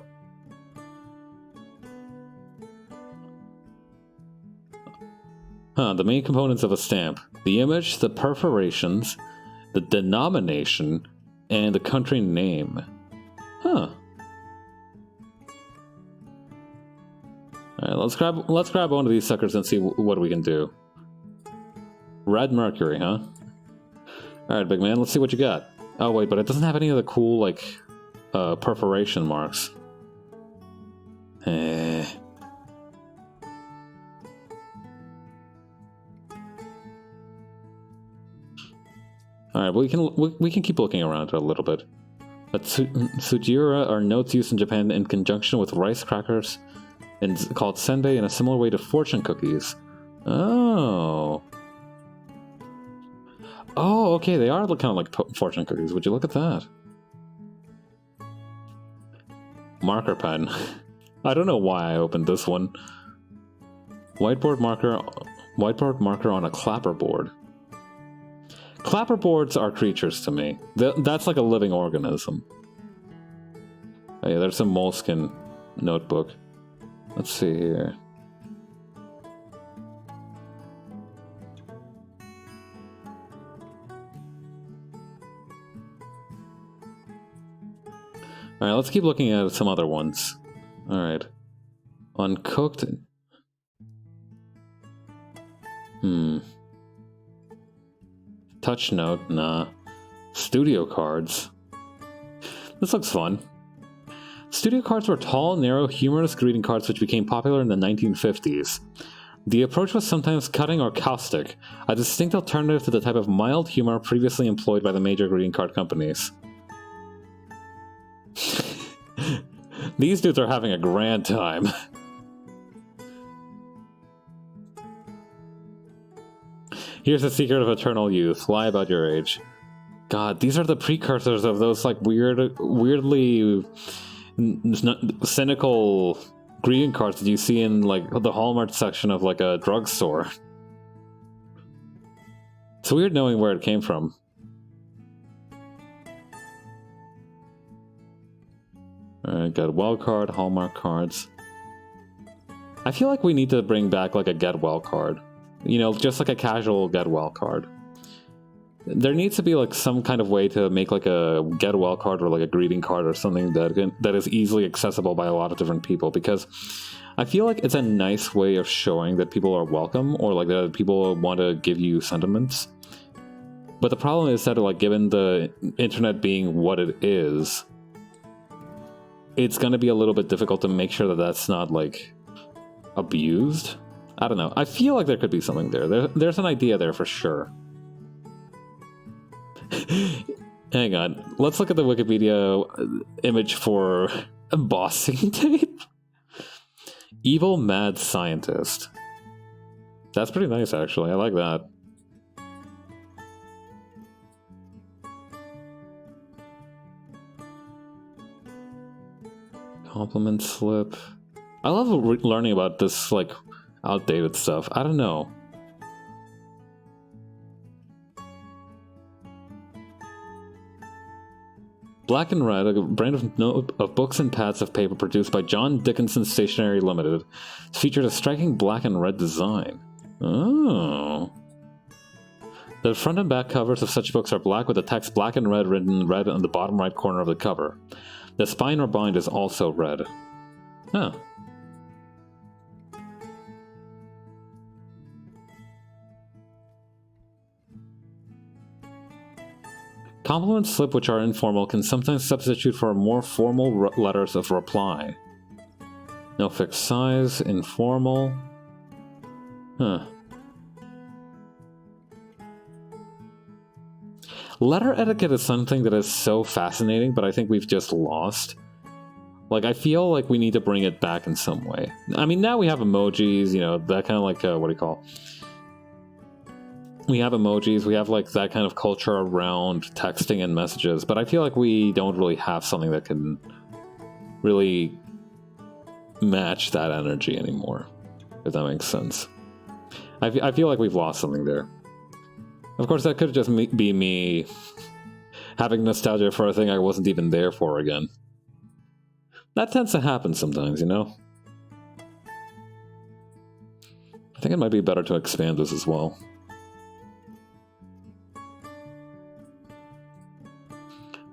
The main components of a stamp: the image, the perforations, the denomination, and the country name. Huh. Alright, let's grab one of these suckers and see what we can do. Red mercury, huh? Alright, big man, let's see what you got. Oh wait, but it doesn't have any of the cool, like, perforation marks. Eh. Alright, we can keep looking around a little bit. Tsujira are notes used in Japan in conjunction with rice crackers, and called senbei in a similar way to fortune cookies. Oh. Oh, okay, they are kind of like fortune cookies. Would you look at that? Marker pen. I don't know why I opened this one. Whiteboard marker on a clapperboard. Clapperboards are creatures to me. That's like a living organism. Oh yeah, there's some moleskin notebook. Let's see here. Alright, let's keep looking at some other ones. Alright. Uncooked. Touch note, nah. Studio cards. This looks fun. Studio cards were tall, narrow, humorous greeting cards which became popular in the 1950s. The approach was sometimes cutting or caustic, a distinct alternative to the type of mild humor previously employed by the major greeting card companies. These dudes are having a grand time. Here's the secret of eternal youth. Lie about your age. God, these are the precursors of those like weirdly cynical greeting cards that you see in like the Hallmark section of like a drugstore. It's weird knowing where it came from. Alright, got wild card, Hallmark cards. I feel like we need to bring back like a get well card. You know, just like a casual get well card. There needs to be like some kind of way to make like a get well card or like a greeting card or something that is easily accessible by a lot of different people, because I feel like it's a nice way of showing that people are welcome, or like that people want to give you sentiments. But the problem is that, like, given the internet being what it is, it's going to be a little bit difficult to make sure that that's not like abused. I don't know. I feel like there could be something there. There's an idea there for sure. Hang on. Let's look at the Wikipedia image for embossing tape. Evil mad scientist. That's pretty nice, actually. I like that. Compliment slip. I love learning about this, like, outdated stuff. I don't know. Black and Red, a brand of books and pads of paper produced by John Dickinson Stationery Limited, featured a striking black and red design. Oh. The front and back covers of such books are black with the text black and red written red on the bottom right corner of the cover. The spine or bind is also red. Huh. Compliment slip, which are informal, can sometimes substitute for more formal letters of reply. No fixed size, informal. Huh. Letter etiquette is something that is so fascinating, but I think we've just lost. Like, I feel like we need to bring it back in some way. I mean, now we have emojis, you know, that kind of like, what do you call? We have emojis, we have like that kind of culture around texting and messages, but I feel like we don't really have something that can really match that energy anymore, if that makes sense. I feel like we've lost something there. Of course, that could just be me having nostalgia for a thing I wasn't even there for again. That tends to happen sometimes, you know? I think it might be better to expand this as well.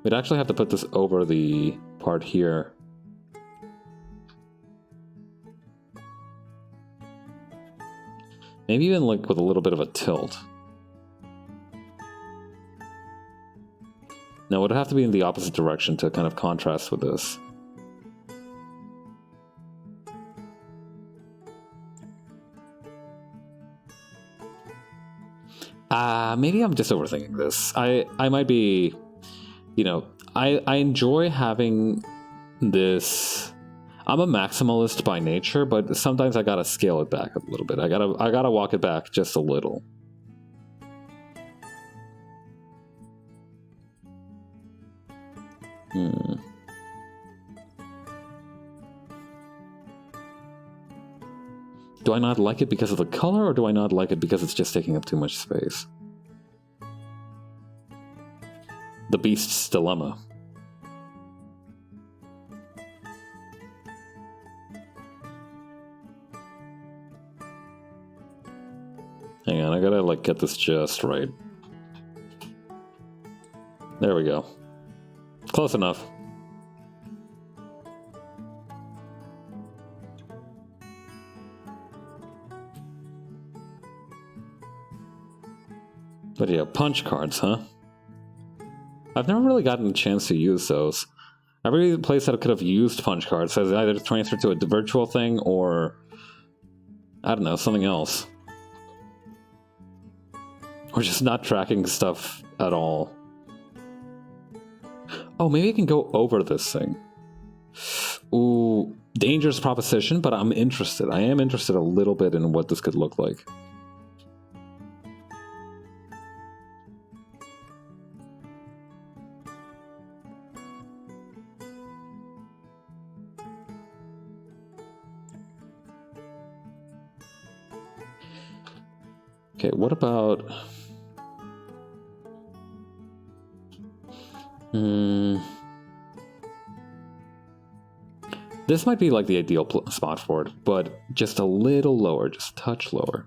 We'd actually have to put this over the part here. Maybe even like with a little bit of a tilt. No, it would have to be in the opposite direction to kind of contrast with this. Maybe I'm just overthinking this. I might be... You know, I enjoy having this. I'm a maximalist by nature, but sometimes I gotta scale it back a little bit. I gotta walk it back just a little. Do I not like it because of the color, or do I not like it because it's just taking up too much space? The Beast's Dilemma. Hang on, I gotta like get this just right. There we go. Close enough. But yeah, punch cards, huh? I've never really gotten a chance to use those. Every place that I could have used punch cards has either transferred to a virtual thing or, I don't know, something else. Or just not tracking stuff at all. Oh, maybe I can go over this thing. Ooh, dangerous proposition, but I'm interested. I am interested a little bit in what this could look like. Okay, what about... This might be like the ideal spot for it, but just a little lower, just a touch lower.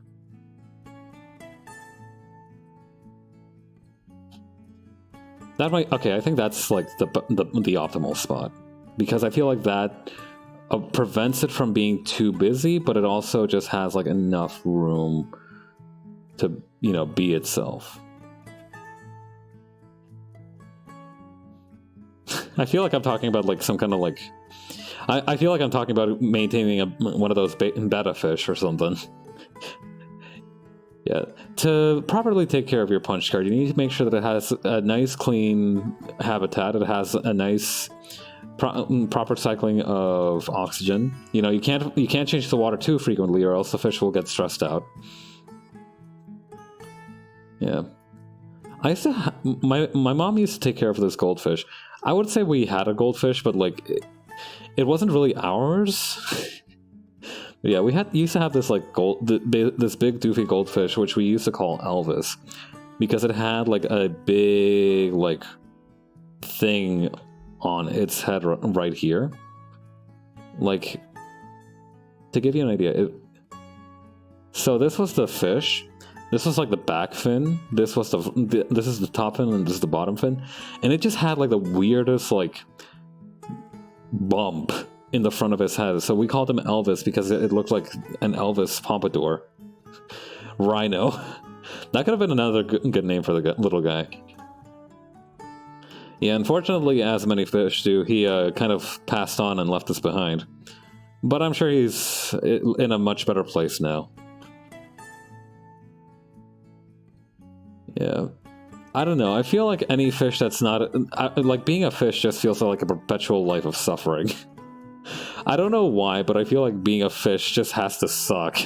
That might, okay, I think that's like the optimal spot, because I feel like that prevents it from being too busy, but it also just has like enough room to, you know, be itself. I feel like I'm talking about like some kind of like, I feel like I'm talking about maintaining one of those betta fish or something. Yeah, to properly take care of your punch card, you need to make sure that it has a nice, clean habitat. It has a nice, proper cycling of oxygen. You know, you can't change the water too frequently, or else the fish will get stressed out. Yeah, I used to. My mom used to take care of this goldfish. I would say we had a goldfish, but like, it wasn't really ours. Yeah, we used to have this like this big doofy goldfish, which we used to call Elvis, because it had like a big like thing on its head right here. Like, to give you an idea, so this was the fish. This was like the back fin. This was this is the top fin, and this is the bottom fin, and it just had like the weirdest like bump in the front of his head. So we called him Elvis because it looked like an Elvis pompadour. Rhino. That could have been another good name for the little guy. Yeah, unfortunately, as many fish do, he kind of passed on and left us behind. But I'm sure he's in a much better place now. Yeah. I don't know. I feel like any fish that's not... like, being a fish just feels like a perpetual life of suffering. I don't know why, but I feel like being a fish just has to suck.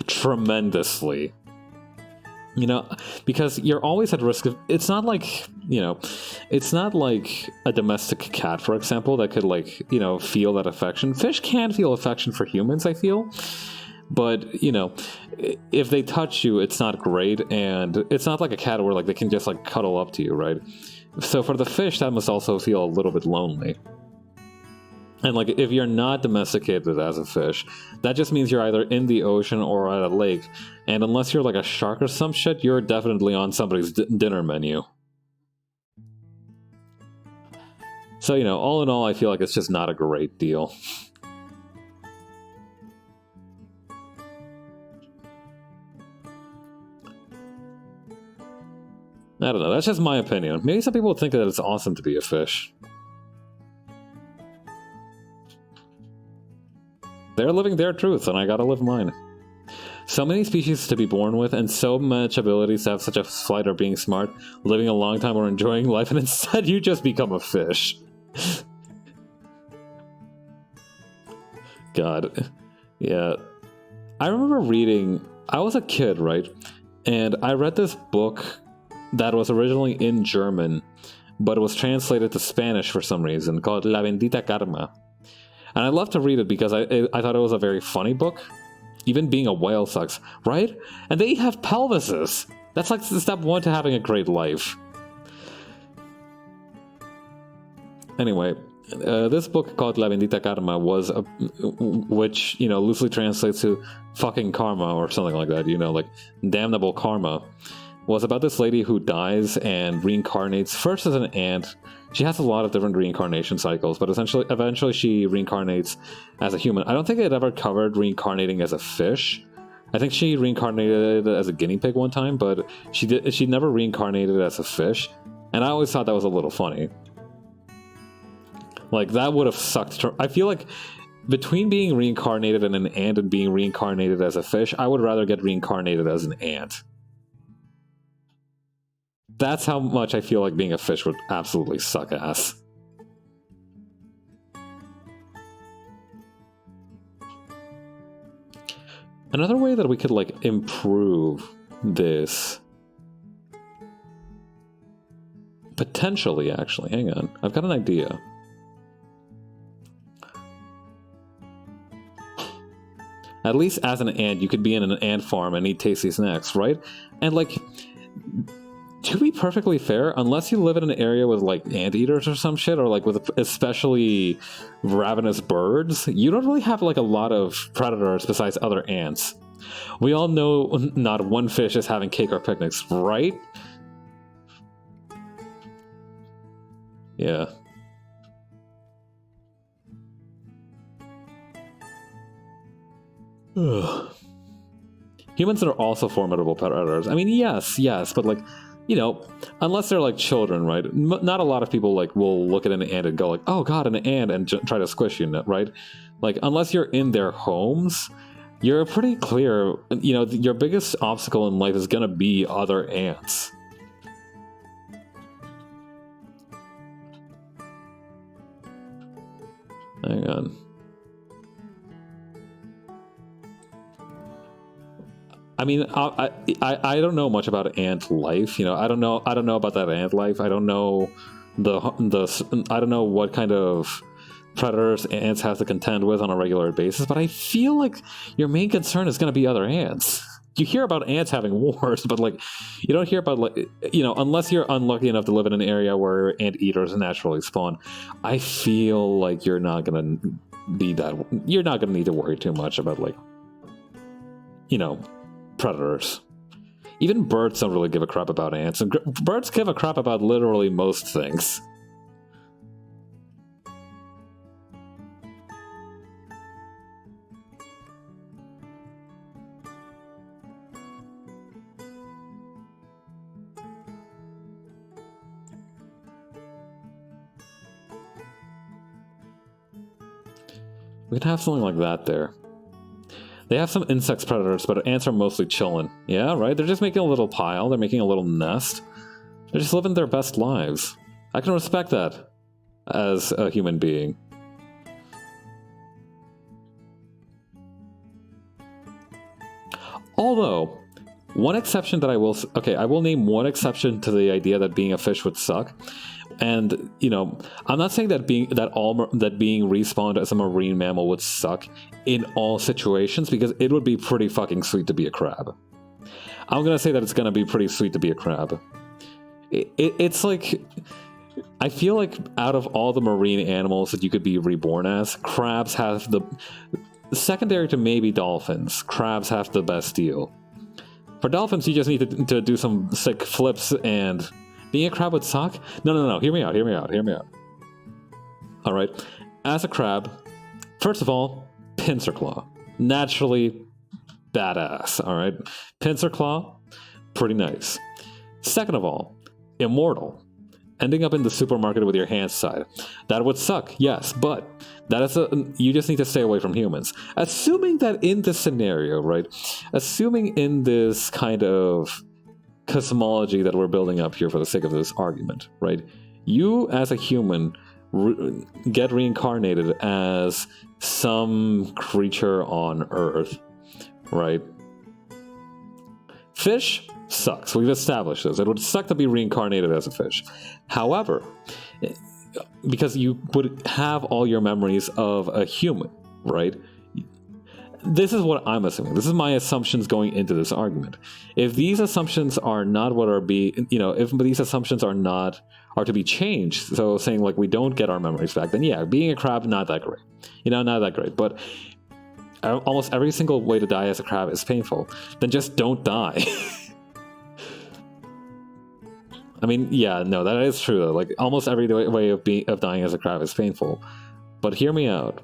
Tremendously. You know, because you're always at risk of... It's not like, you know... It's not like a domestic cat, for example, that could, like, you know, feel that affection. Fish can feel affection for humans, I feel. But, you know, if they touch you, it's not great. And it's not like a cat where, like, they can just, like, cuddle up to you, right? So for the fish, that must also feel a little bit lonely. And, like, if you're not domesticated as a fish, that just means you're either in the ocean or at a lake. And unless you're, like, a shark or some shit, you're definitely on somebody's dinner menu. So, you know, all in all, I feel like it's just not a great deal. I don't know, that's just my opinion. Maybe some people think that it's awesome to be a fish. They're living their truth, and I gotta live mine. So many species to be born with, and so much abilities to have such a flight or being smart, living a long time or enjoying life, and instead you just become a fish. God. Yeah. I remember reading... I was a kid, right? And I read this book that was originally in German, but it was translated to Spanish for some reason, called La Bendita Karma. And I love to read it because I thought it was a very funny book. Even being a whale sucks, right? And they have pelvises. That's like step one to having a great life. Anyway, this book called La Bendita Karma was, which, you know, loosely translates to fucking karma or something like that, you know, like damnable karma, was about this lady who dies and reincarnates first as an ant. She has a lot of different reincarnation cycles, but eventually she reincarnates as a human. I don't think it ever covered reincarnating as a fish. I think she reincarnated as a guinea pig one time, but she never reincarnated as a fish. And I always thought that was a little funny. Like, that would have sucked. I feel like between being reincarnated in an ant and being reincarnated as a fish, I would rather get reincarnated as an ant. That's how much I feel like being a fish would absolutely suck ass. Another way that we could, like, improve this... Potentially, actually. Hang on. I've got an idea. At least as an ant, you could be in an ant farm and eat tasty snacks, right? And, like... To be perfectly fair, unless you live in an area with like anteaters or some shit, or like with especially ravenous birds, you don't really have like a lot of predators besides other ants. We all know not one fish is having cake or picnics, right? Yeah. Ugh. Humans are also formidable predators. I mean, yes, but like, you know, unless they're like children, right? Not a lot of people like will look at an ant and go like, "Oh God, an ant," and try to squish you, right? Like, unless you're in their homes, you're pretty clear. You know, your biggest obstacle in life is gonna be other ants. Hang on. I mean, I don't know much about ant life. You know, I don't know about that ant life. I don't know I don't know what kind of predators ants have to contend with on a regular basis. But I feel like your main concern is going to be other ants. You hear about ants having wars, but like you don't hear about like, you know, unless you're unlucky enough to live in an area where anteaters naturally spawn. I feel like you're not going to be that. You're not going to need to worry too much about like, you know, predators. Even birds don't really give a crap about ants, and birds give a crap about literally most things. We can have something like that there. They have some insect predators, but ants are mostly chilling. Yeah, right? They're just making a little pile. They're making a little nest. They're just living their best lives. I can respect that as a human being. Although, one exception that I will... Okay, I will name one exception to the idea that being a fish would suck. And, you know, I'm not saying that being respawned as a marine mammal would suck in all situations, because it would be pretty fucking sweet to be a crab. I'm gonna say that it's gonna be pretty sweet to be a crab. It's like... I feel like out of all the marine animals that you could be reborn as, crabs have the... Secondary to maybe dolphins, crabs have the best deal. For dolphins, you just need to do some sick flips, and... Being a crab would suck? No. Hear me out. Alright. As a crab, first of all, pincer claw. Naturally badass, alright? Pincer claw, pretty nice. Second of all, immortal. Ending up in the supermarket with your hands tied. That would suck, yes, but that is you just need to stay away from humans. Assuming that in this scenario, right? Assuming in this kind of cosmology that we're building up here for the sake of this argument, right? You, as a human, get reincarnated as some creature on Earth, right? Fish sucks. We've established this. It would suck to be reincarnated as a fish. However, because you would have all your memories of a human, right? This is what I'm assuming. This is my assumptions going into this argument. If these assumptions are not what are being, you know, if these assumptions are to be changed, so saying like we don't get our memories back, then yeah, being a crab, not that great. You know, not that great. But almost every single way to die as a crab is painful. Then just don't die. I mean, yeah, no, that is true though. Like almost every way of dying as a crab is painful. But hear me out.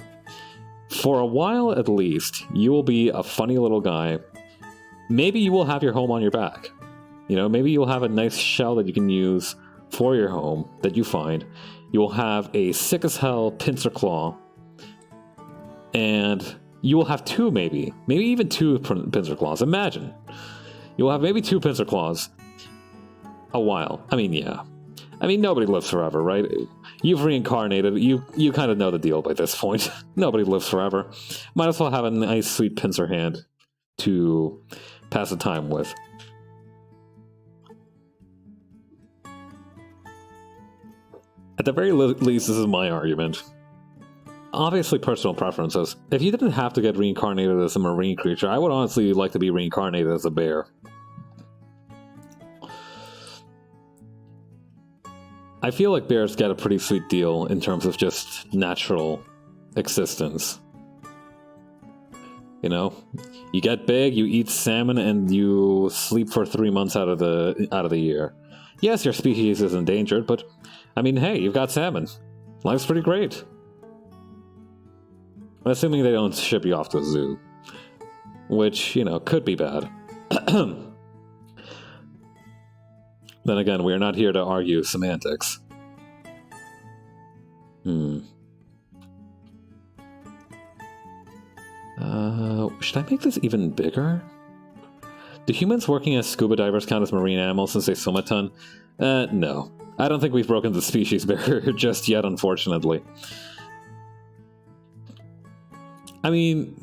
For a while at least, you will be a funny little guy. Maybe you will have your home on your back. You know, maybe you'll have a nice shell that you can use for your home that you find. You will have a sick as hell pincer claw. And you will have two maybe even two pincer claws. Imagine. You will have maybe two pincer claws. A while. I mean, yeah. I mean, nobody lives forever, right? You've reincarnated. You kind of know the deal by this point. Nobody lives forever. Might as well have a nice, sweet pincer hand to pass the time with. At the very least, this is my argument. Obviously, personal preferences. If you didn't have to get reincarnated as a marine creature, I would honestly like to be reincarnated as a bear. I feel like bears get a pretty sweet deal in terms of just natural existence. You know, you get big, you eat salmon, and you sleep for 3 months out of the year. Yes, your species is endangered, but I mean, hey, you've got salmon. Life's pretty great. Assuming they don't ship you off to a zoo, which, you know, could be bad. Then again, we are not here to argue semantics. Should I make this even bigger? Do humans working as scuba divers count as marine animals since they swim a ton? No. I don't think we've broken the species barrier just yet, unfortunately. I mean,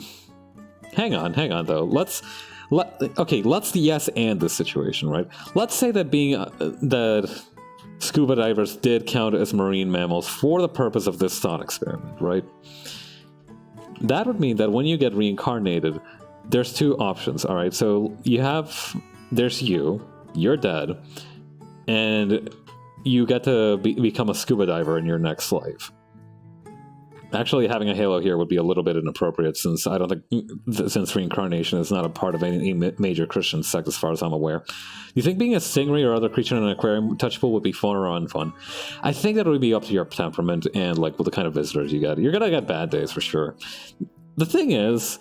hang on though. Let's yes and this situation, right? Let's say that that scuba divers did count as marine mammals for the purpose of this thought experiment, right? That would mean that when you get reincarnated, there's two options, all right? So there's you're dead, and you get to become a scuba diver in your next life. Actually, having a halo here would be a little bit inappropriate, since I don't think since reincarnation is not a part of any major Christian sect, as far as I'm aware. Do you think being a stingray or other creature in an aquarium touchable would be fun or unfun? I think that would be up to your temperament and like what the kind of visitors you get. You're gonna get bad days for sure. The thing is,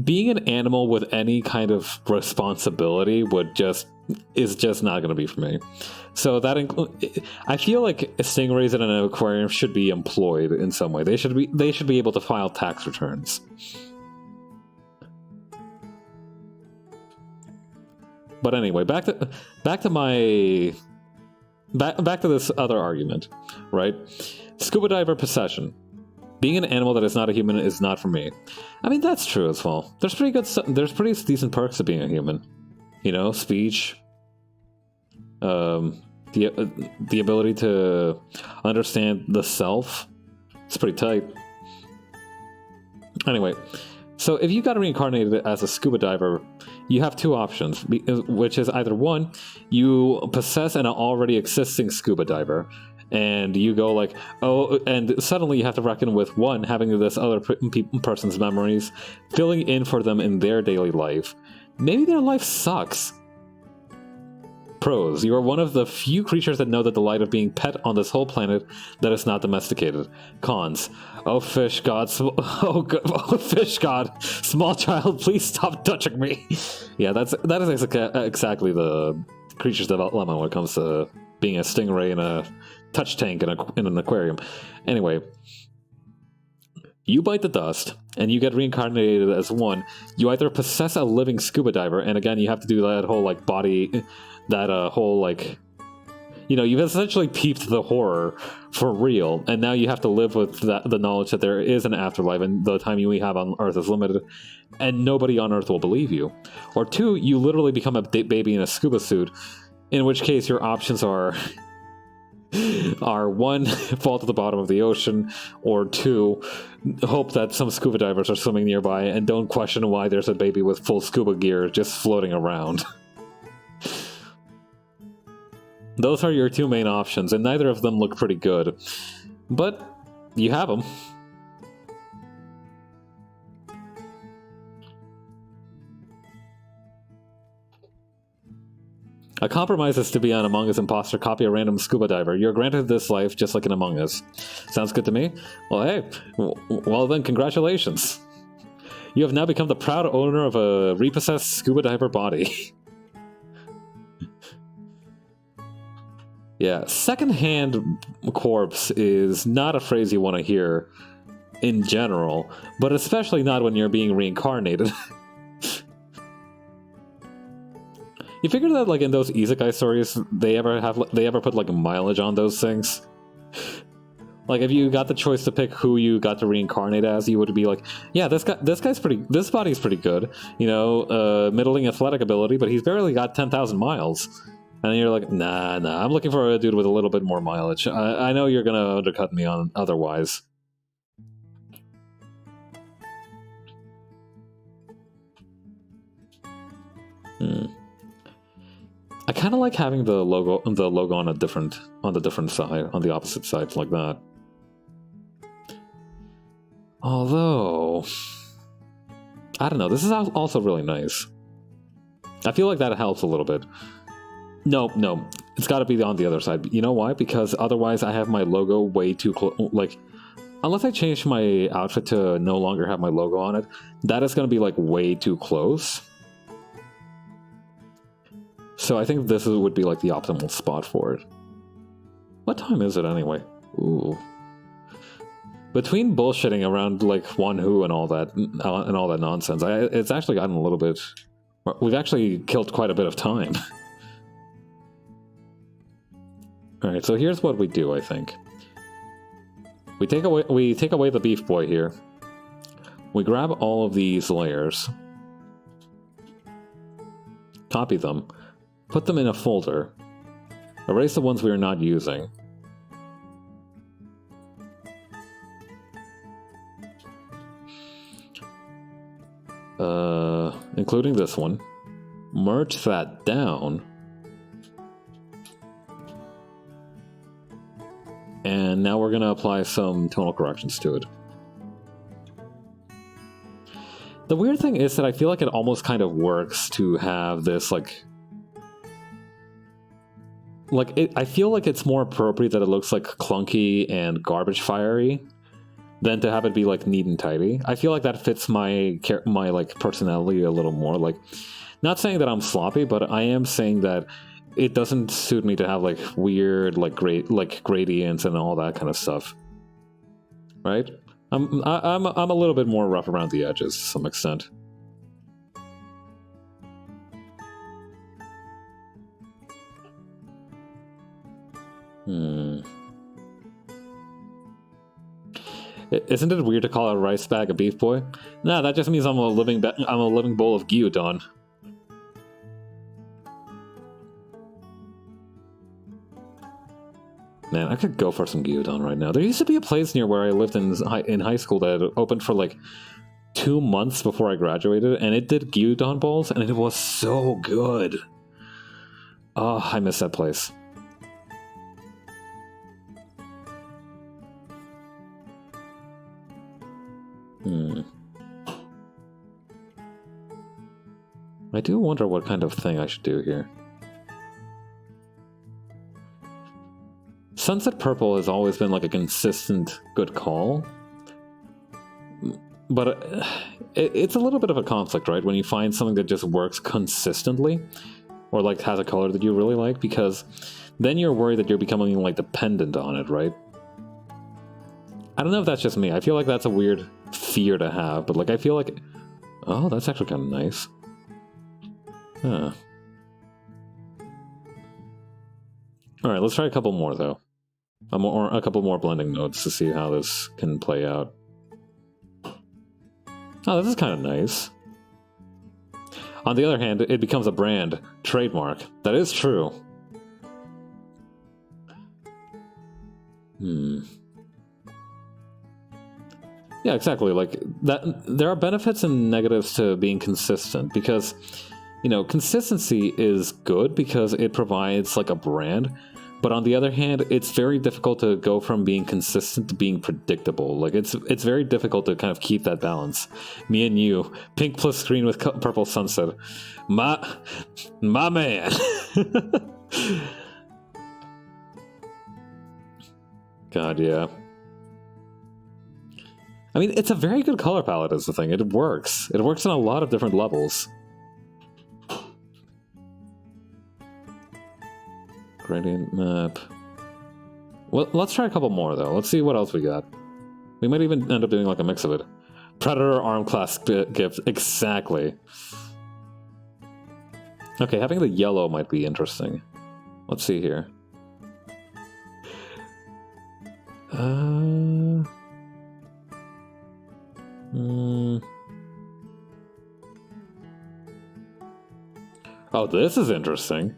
being an animal with any kind of responsibility is just not going to be for me. So I feel like stingrays in an aquarium should be employed in some way. They should be able to file tax returns. But anyway, back to this other argument, right? Scuba diver possession. Being an animal that is not a human is not for me. I mean, that's true as well. There's pretty decent perks of being a human. You know, speech, the ability to understand the self. It's pretty tight. Anyway, so if you got reincarnated as a scuba diver, you have two options, which is either one, you possess an already existing scuba diver, and you go like, oh, and suddenly you have to reckon with one, having this other person's memories, filling in for them in their daily life. Maybe their life sucks. Pros, you are one of the few creatures that know the delight of being pet on this whole planet that is not domesticated. Cons, oh fish god, oh fish god, small child, please stop touching me. Yeah, that is exactly the creature's dilemma when it comes to being a stingray in a touch tank in an aquarium. Anyway, you bite the dust, and you get reincarnated as one. You either possess a living scuba diver, and again, you have to do that whole, like, body... that whole, like... You know, you've essentially peeped the horror for real, and now you have to live with the knowledge that there is an afterlife, and the time you have on Earth is limited, and nobody on Earth will believe you. Or two, you literally become a baby in a scuba suit, in which case your options are one, fall to the bottom of the ocean, or two, hope that some scuba divers are swimming nearby and don't question why there's a baby with full scuba gear just floating around. Those are your two main options, and neither of them look pretty good. But you have them. A compromise is to be an Among Us imposter, copy a random scuba diver. You're granted this life just like an Among Us. Sounds good to me? Well, hey. Well then, congratulations. You have now become the proud owner of a repossessed scuba diver body. Yeah, secondhand corpse is not a phrase you want to hear in general, but especially not when you're being reincarnated. You figure that, like, in those isekai stories, they ever put, like, mileage on those things? Like, if you got the choice to pick who you got to reincarnate as, you would be like, yeah, this body's pretty good. You know, middling athletic ability, but he's barely got 10,000 miles. And then you're like, nah, I'm looking for a dude with a little bit more mileage. I know you're gonna undercut me on otherwise. I kind of like having the logo on the different side, on the opposite side, like that. Although, I don't know, this is also really nice. I feel like that helps a little bit. No, it's got to be on the other side. You know why? Because otherwise I have my logo way too close. Like, unless I change my outfit to no longer have my logo on it, that is going to be like way too close. So I think this would be like the optimal spot for it. What time is it anyway? Ooh. Between bullshitting around like One Who and all that nonsense, it's actually gotten a little bit. We've actually killed quite a bit of time. All right, so here's what we do. I think we take away the beef boy here. We grab all of these layers, copy them, put them in a folder, erase the ones we are not using. Including this one. Merge that down. And now we're going to apply some tonal corrections to it. The weird thing is that I feel like it almost kind of works to have this I feel like it's more appropriate that it looks like clunky and garbage fiery than to have it be like neat and tidy. I feel like that fits my like personality a little more. Like, not saying that I'm sloppy, but I am saying that it doesn't suit me to have like weird like gradients and all that kind of stuff. Right? I'm a little bit more rough around the edges to some extent. Isn't it weird to call a rice bag a beef boy? Nah, that just means I'm a living bowl of gyudon. Man, I could go for some gyudon right now. There used to be a place near where I lived in high school that opened for like 2 months before I graduated, and it did gyudon bowls, and it was so good. Oh, I miss that place. I do wonder what kind of thing I should do here. Sunset Purple has always been like a consistent good call. But it's a little bit of a conflict, right? When you find something that just works consistently, or like has a color that you really like, because then you're worried that you're becoming like dependent on it, right? I don't know if that's just me. I feel like that's a weird fear to have, but like I feel like, oh, that's actually kind of nice. Huh. All right, let's try a couple more though. A couple more blending nodes to see how this can play out. Oh, this is kind of nice. On the other hand, it becomes a brand, trademark. That is true. Yeah, exactly. Like that, there are benefits and negatives to being consistent because, you know, consistency is good because it provides like a brand. But on the other hand, it's very difficult to go from being consistent to being predictable. Like it's very difficult to kind of keep that balance. Me and you, pink plus green with purple sunset. My man. God, yeah. I mean, it's a very good color palette is the thing. It works. It works on a lot of different levels. Gradient map. Well, let's try a couple more, though. Let's see what else we got. We might even end up doing like a mix of it. Predator arm clasp gift. Exactly. Okay, having the yellow might be interesting. Let's see here. Oh, this is interesting.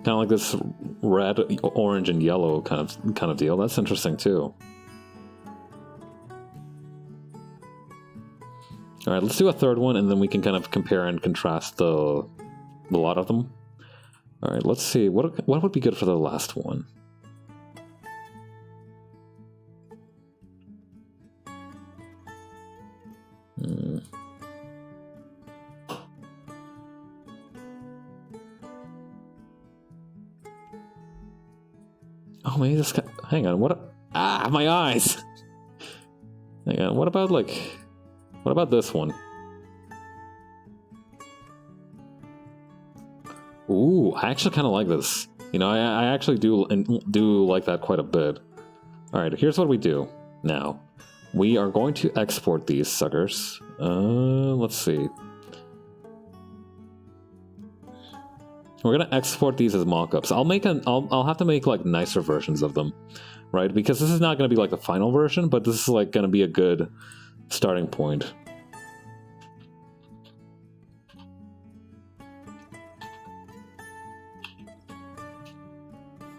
Kind of like this red, orange, and yellow kind of deal. That's interesting too. All right, let's do a third one, and then we can kind of compare and contrast the lot of them. All right, let's see. What would be good for the last one? Oh, maybe this guy... Hang on, what... Ah, my eyes! Hang on, what about, like... What about this one? Ooh, I actually kind of like this. You know, I actually do like that quite a bit. Alright, here's what we do now. We are going to export these suckers. Let's see. We're gonna export these as mockups. I'll have to make like nicer versions of them, right? Because this is not gonna be like the final version, but this is like gonna be a good starting point.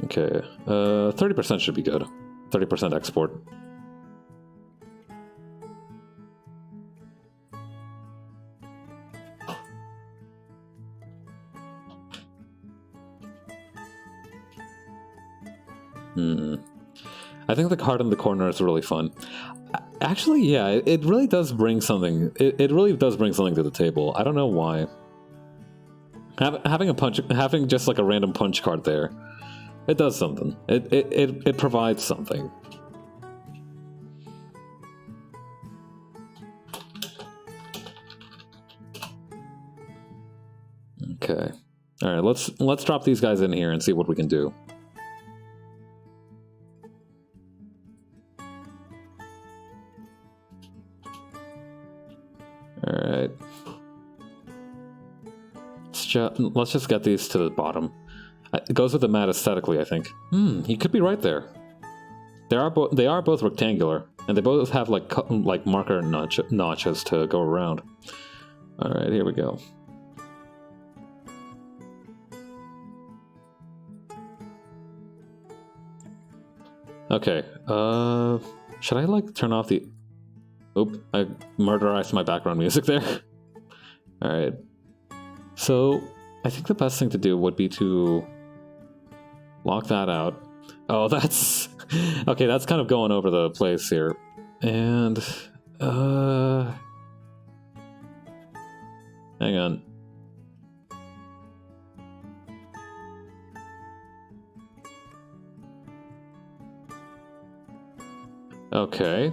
Okay, 30% should be good. 30% export. I think the card in the corner is really fun. Actually, yeah, it really does bring something. It really does bring something to the table. I don't know why. Having just like a random punch card there, it does something. It provides something. Okay. All right, let's drop these guys in here and see what we can do. Alright. Let's just get these to the bottom. It goes with the mat aesthetically, I think. He could be right there. They are both rectangular, and they both have like marker notches to go around. Alright, here we go. Okay, should I like turn off the... Oop, I murderized my background music there. Alright. So, I think the best thing to do would be to lock that out. Oh, that's... Okay, that's kind of going over the place here. And... Hang on. Okay.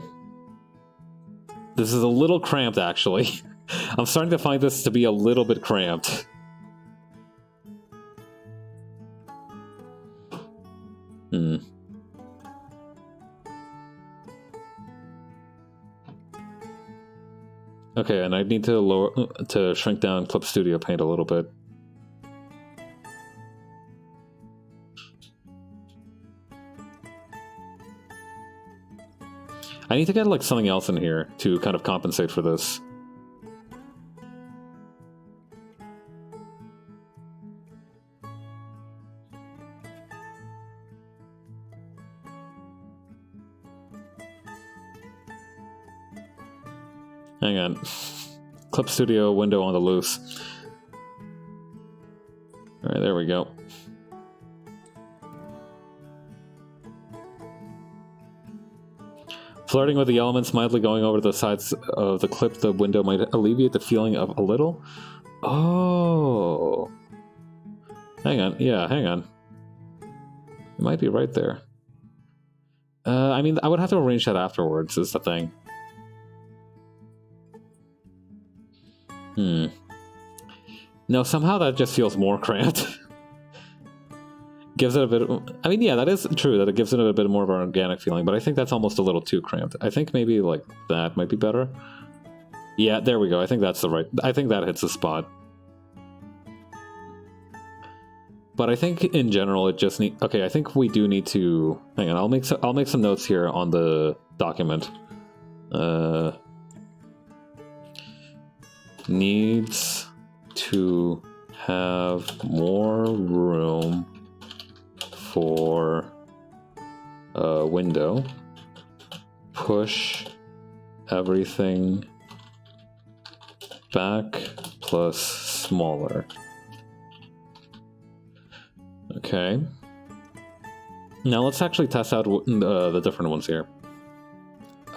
This is a little cramped, actually. I'm starting to find this to be a little bit cramped. Okay, and I need to shrink down Clip Studio Paint a little bit. I need to get like something else in here to kind of compensate for this. Hang on. Clip Studio window on the loose. Alright, there we go. Flirting with the elements, mildly going over the sides of the clip, the window might alleviate the feeling of a little. Oh. Hang on. Yeah, hang on. It might be right there. I mean, I would have to arrange that afterwards, is the thing. No, somehow that just feels more cramped. Gives it a bit of, I mean, yeah, that is true, that it gives it a bit more of an organic feeling, but I think that's almost a little too cramped. I think maybe, like, that might be better. Yeah, there we go. I think that's the right... I think that hits the spot. But I think, in general, it just need... Okay, I think we do need to... Hang on, I'll make some notes here on the document. Needs to have more room for a window. Push everything back plus smaller. Okay. Now let's actually test out the different ones here.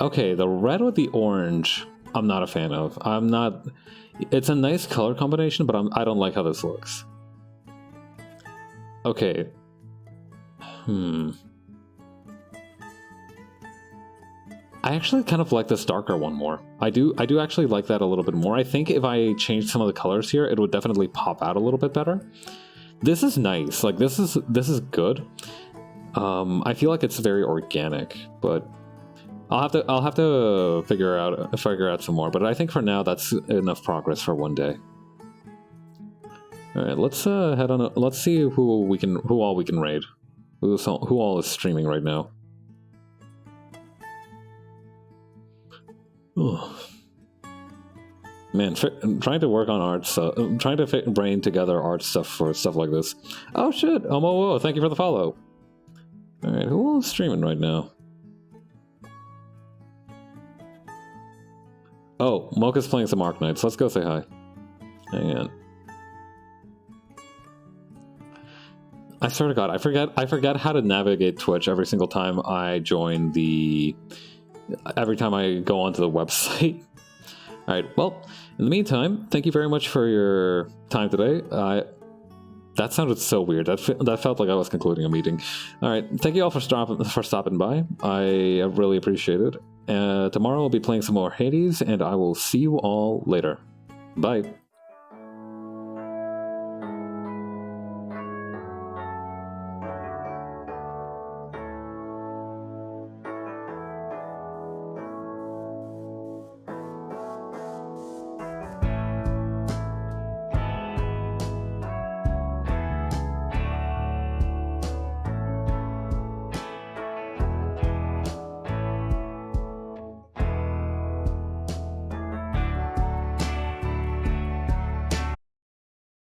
Okay, the red with the orange, I'm not a fan of. I'm not... It's a nice color combination, but I don't like how this looks. Okay. I actually kind of like this darker one more. I do actually like that a little bit more. I think if I changed some of the colors here, it would definitely pop out a little bit better. This is nice. Like this is good. I feel like it's very organic, but I'll have to figure out some more. But I think for now that's enough progress for one day. All right, let's head on. Let's see who all we can raid. Who all is streaming right now? Ugh. Man, trying to work on art stuff, trying to brain together art stuff for stuff like this. Oh shit! Whoa, thank you for the follow. All right, who all is streaming right now? Oh, Mocha's playing some Arknights. Let's go say hi. Hang on. I swear to God, I forget how to navigate Twitch every single time I join the... Every time I go onto the website. Alright, well, in the meantime, thank you very much for your time today. That sounded so weird. That felt like I was concluding a meeting. Alright, thank you all for stopping by. I really appreciate it. Tomorrow I'll be playing some more Hades, and I will see you all later. Bye.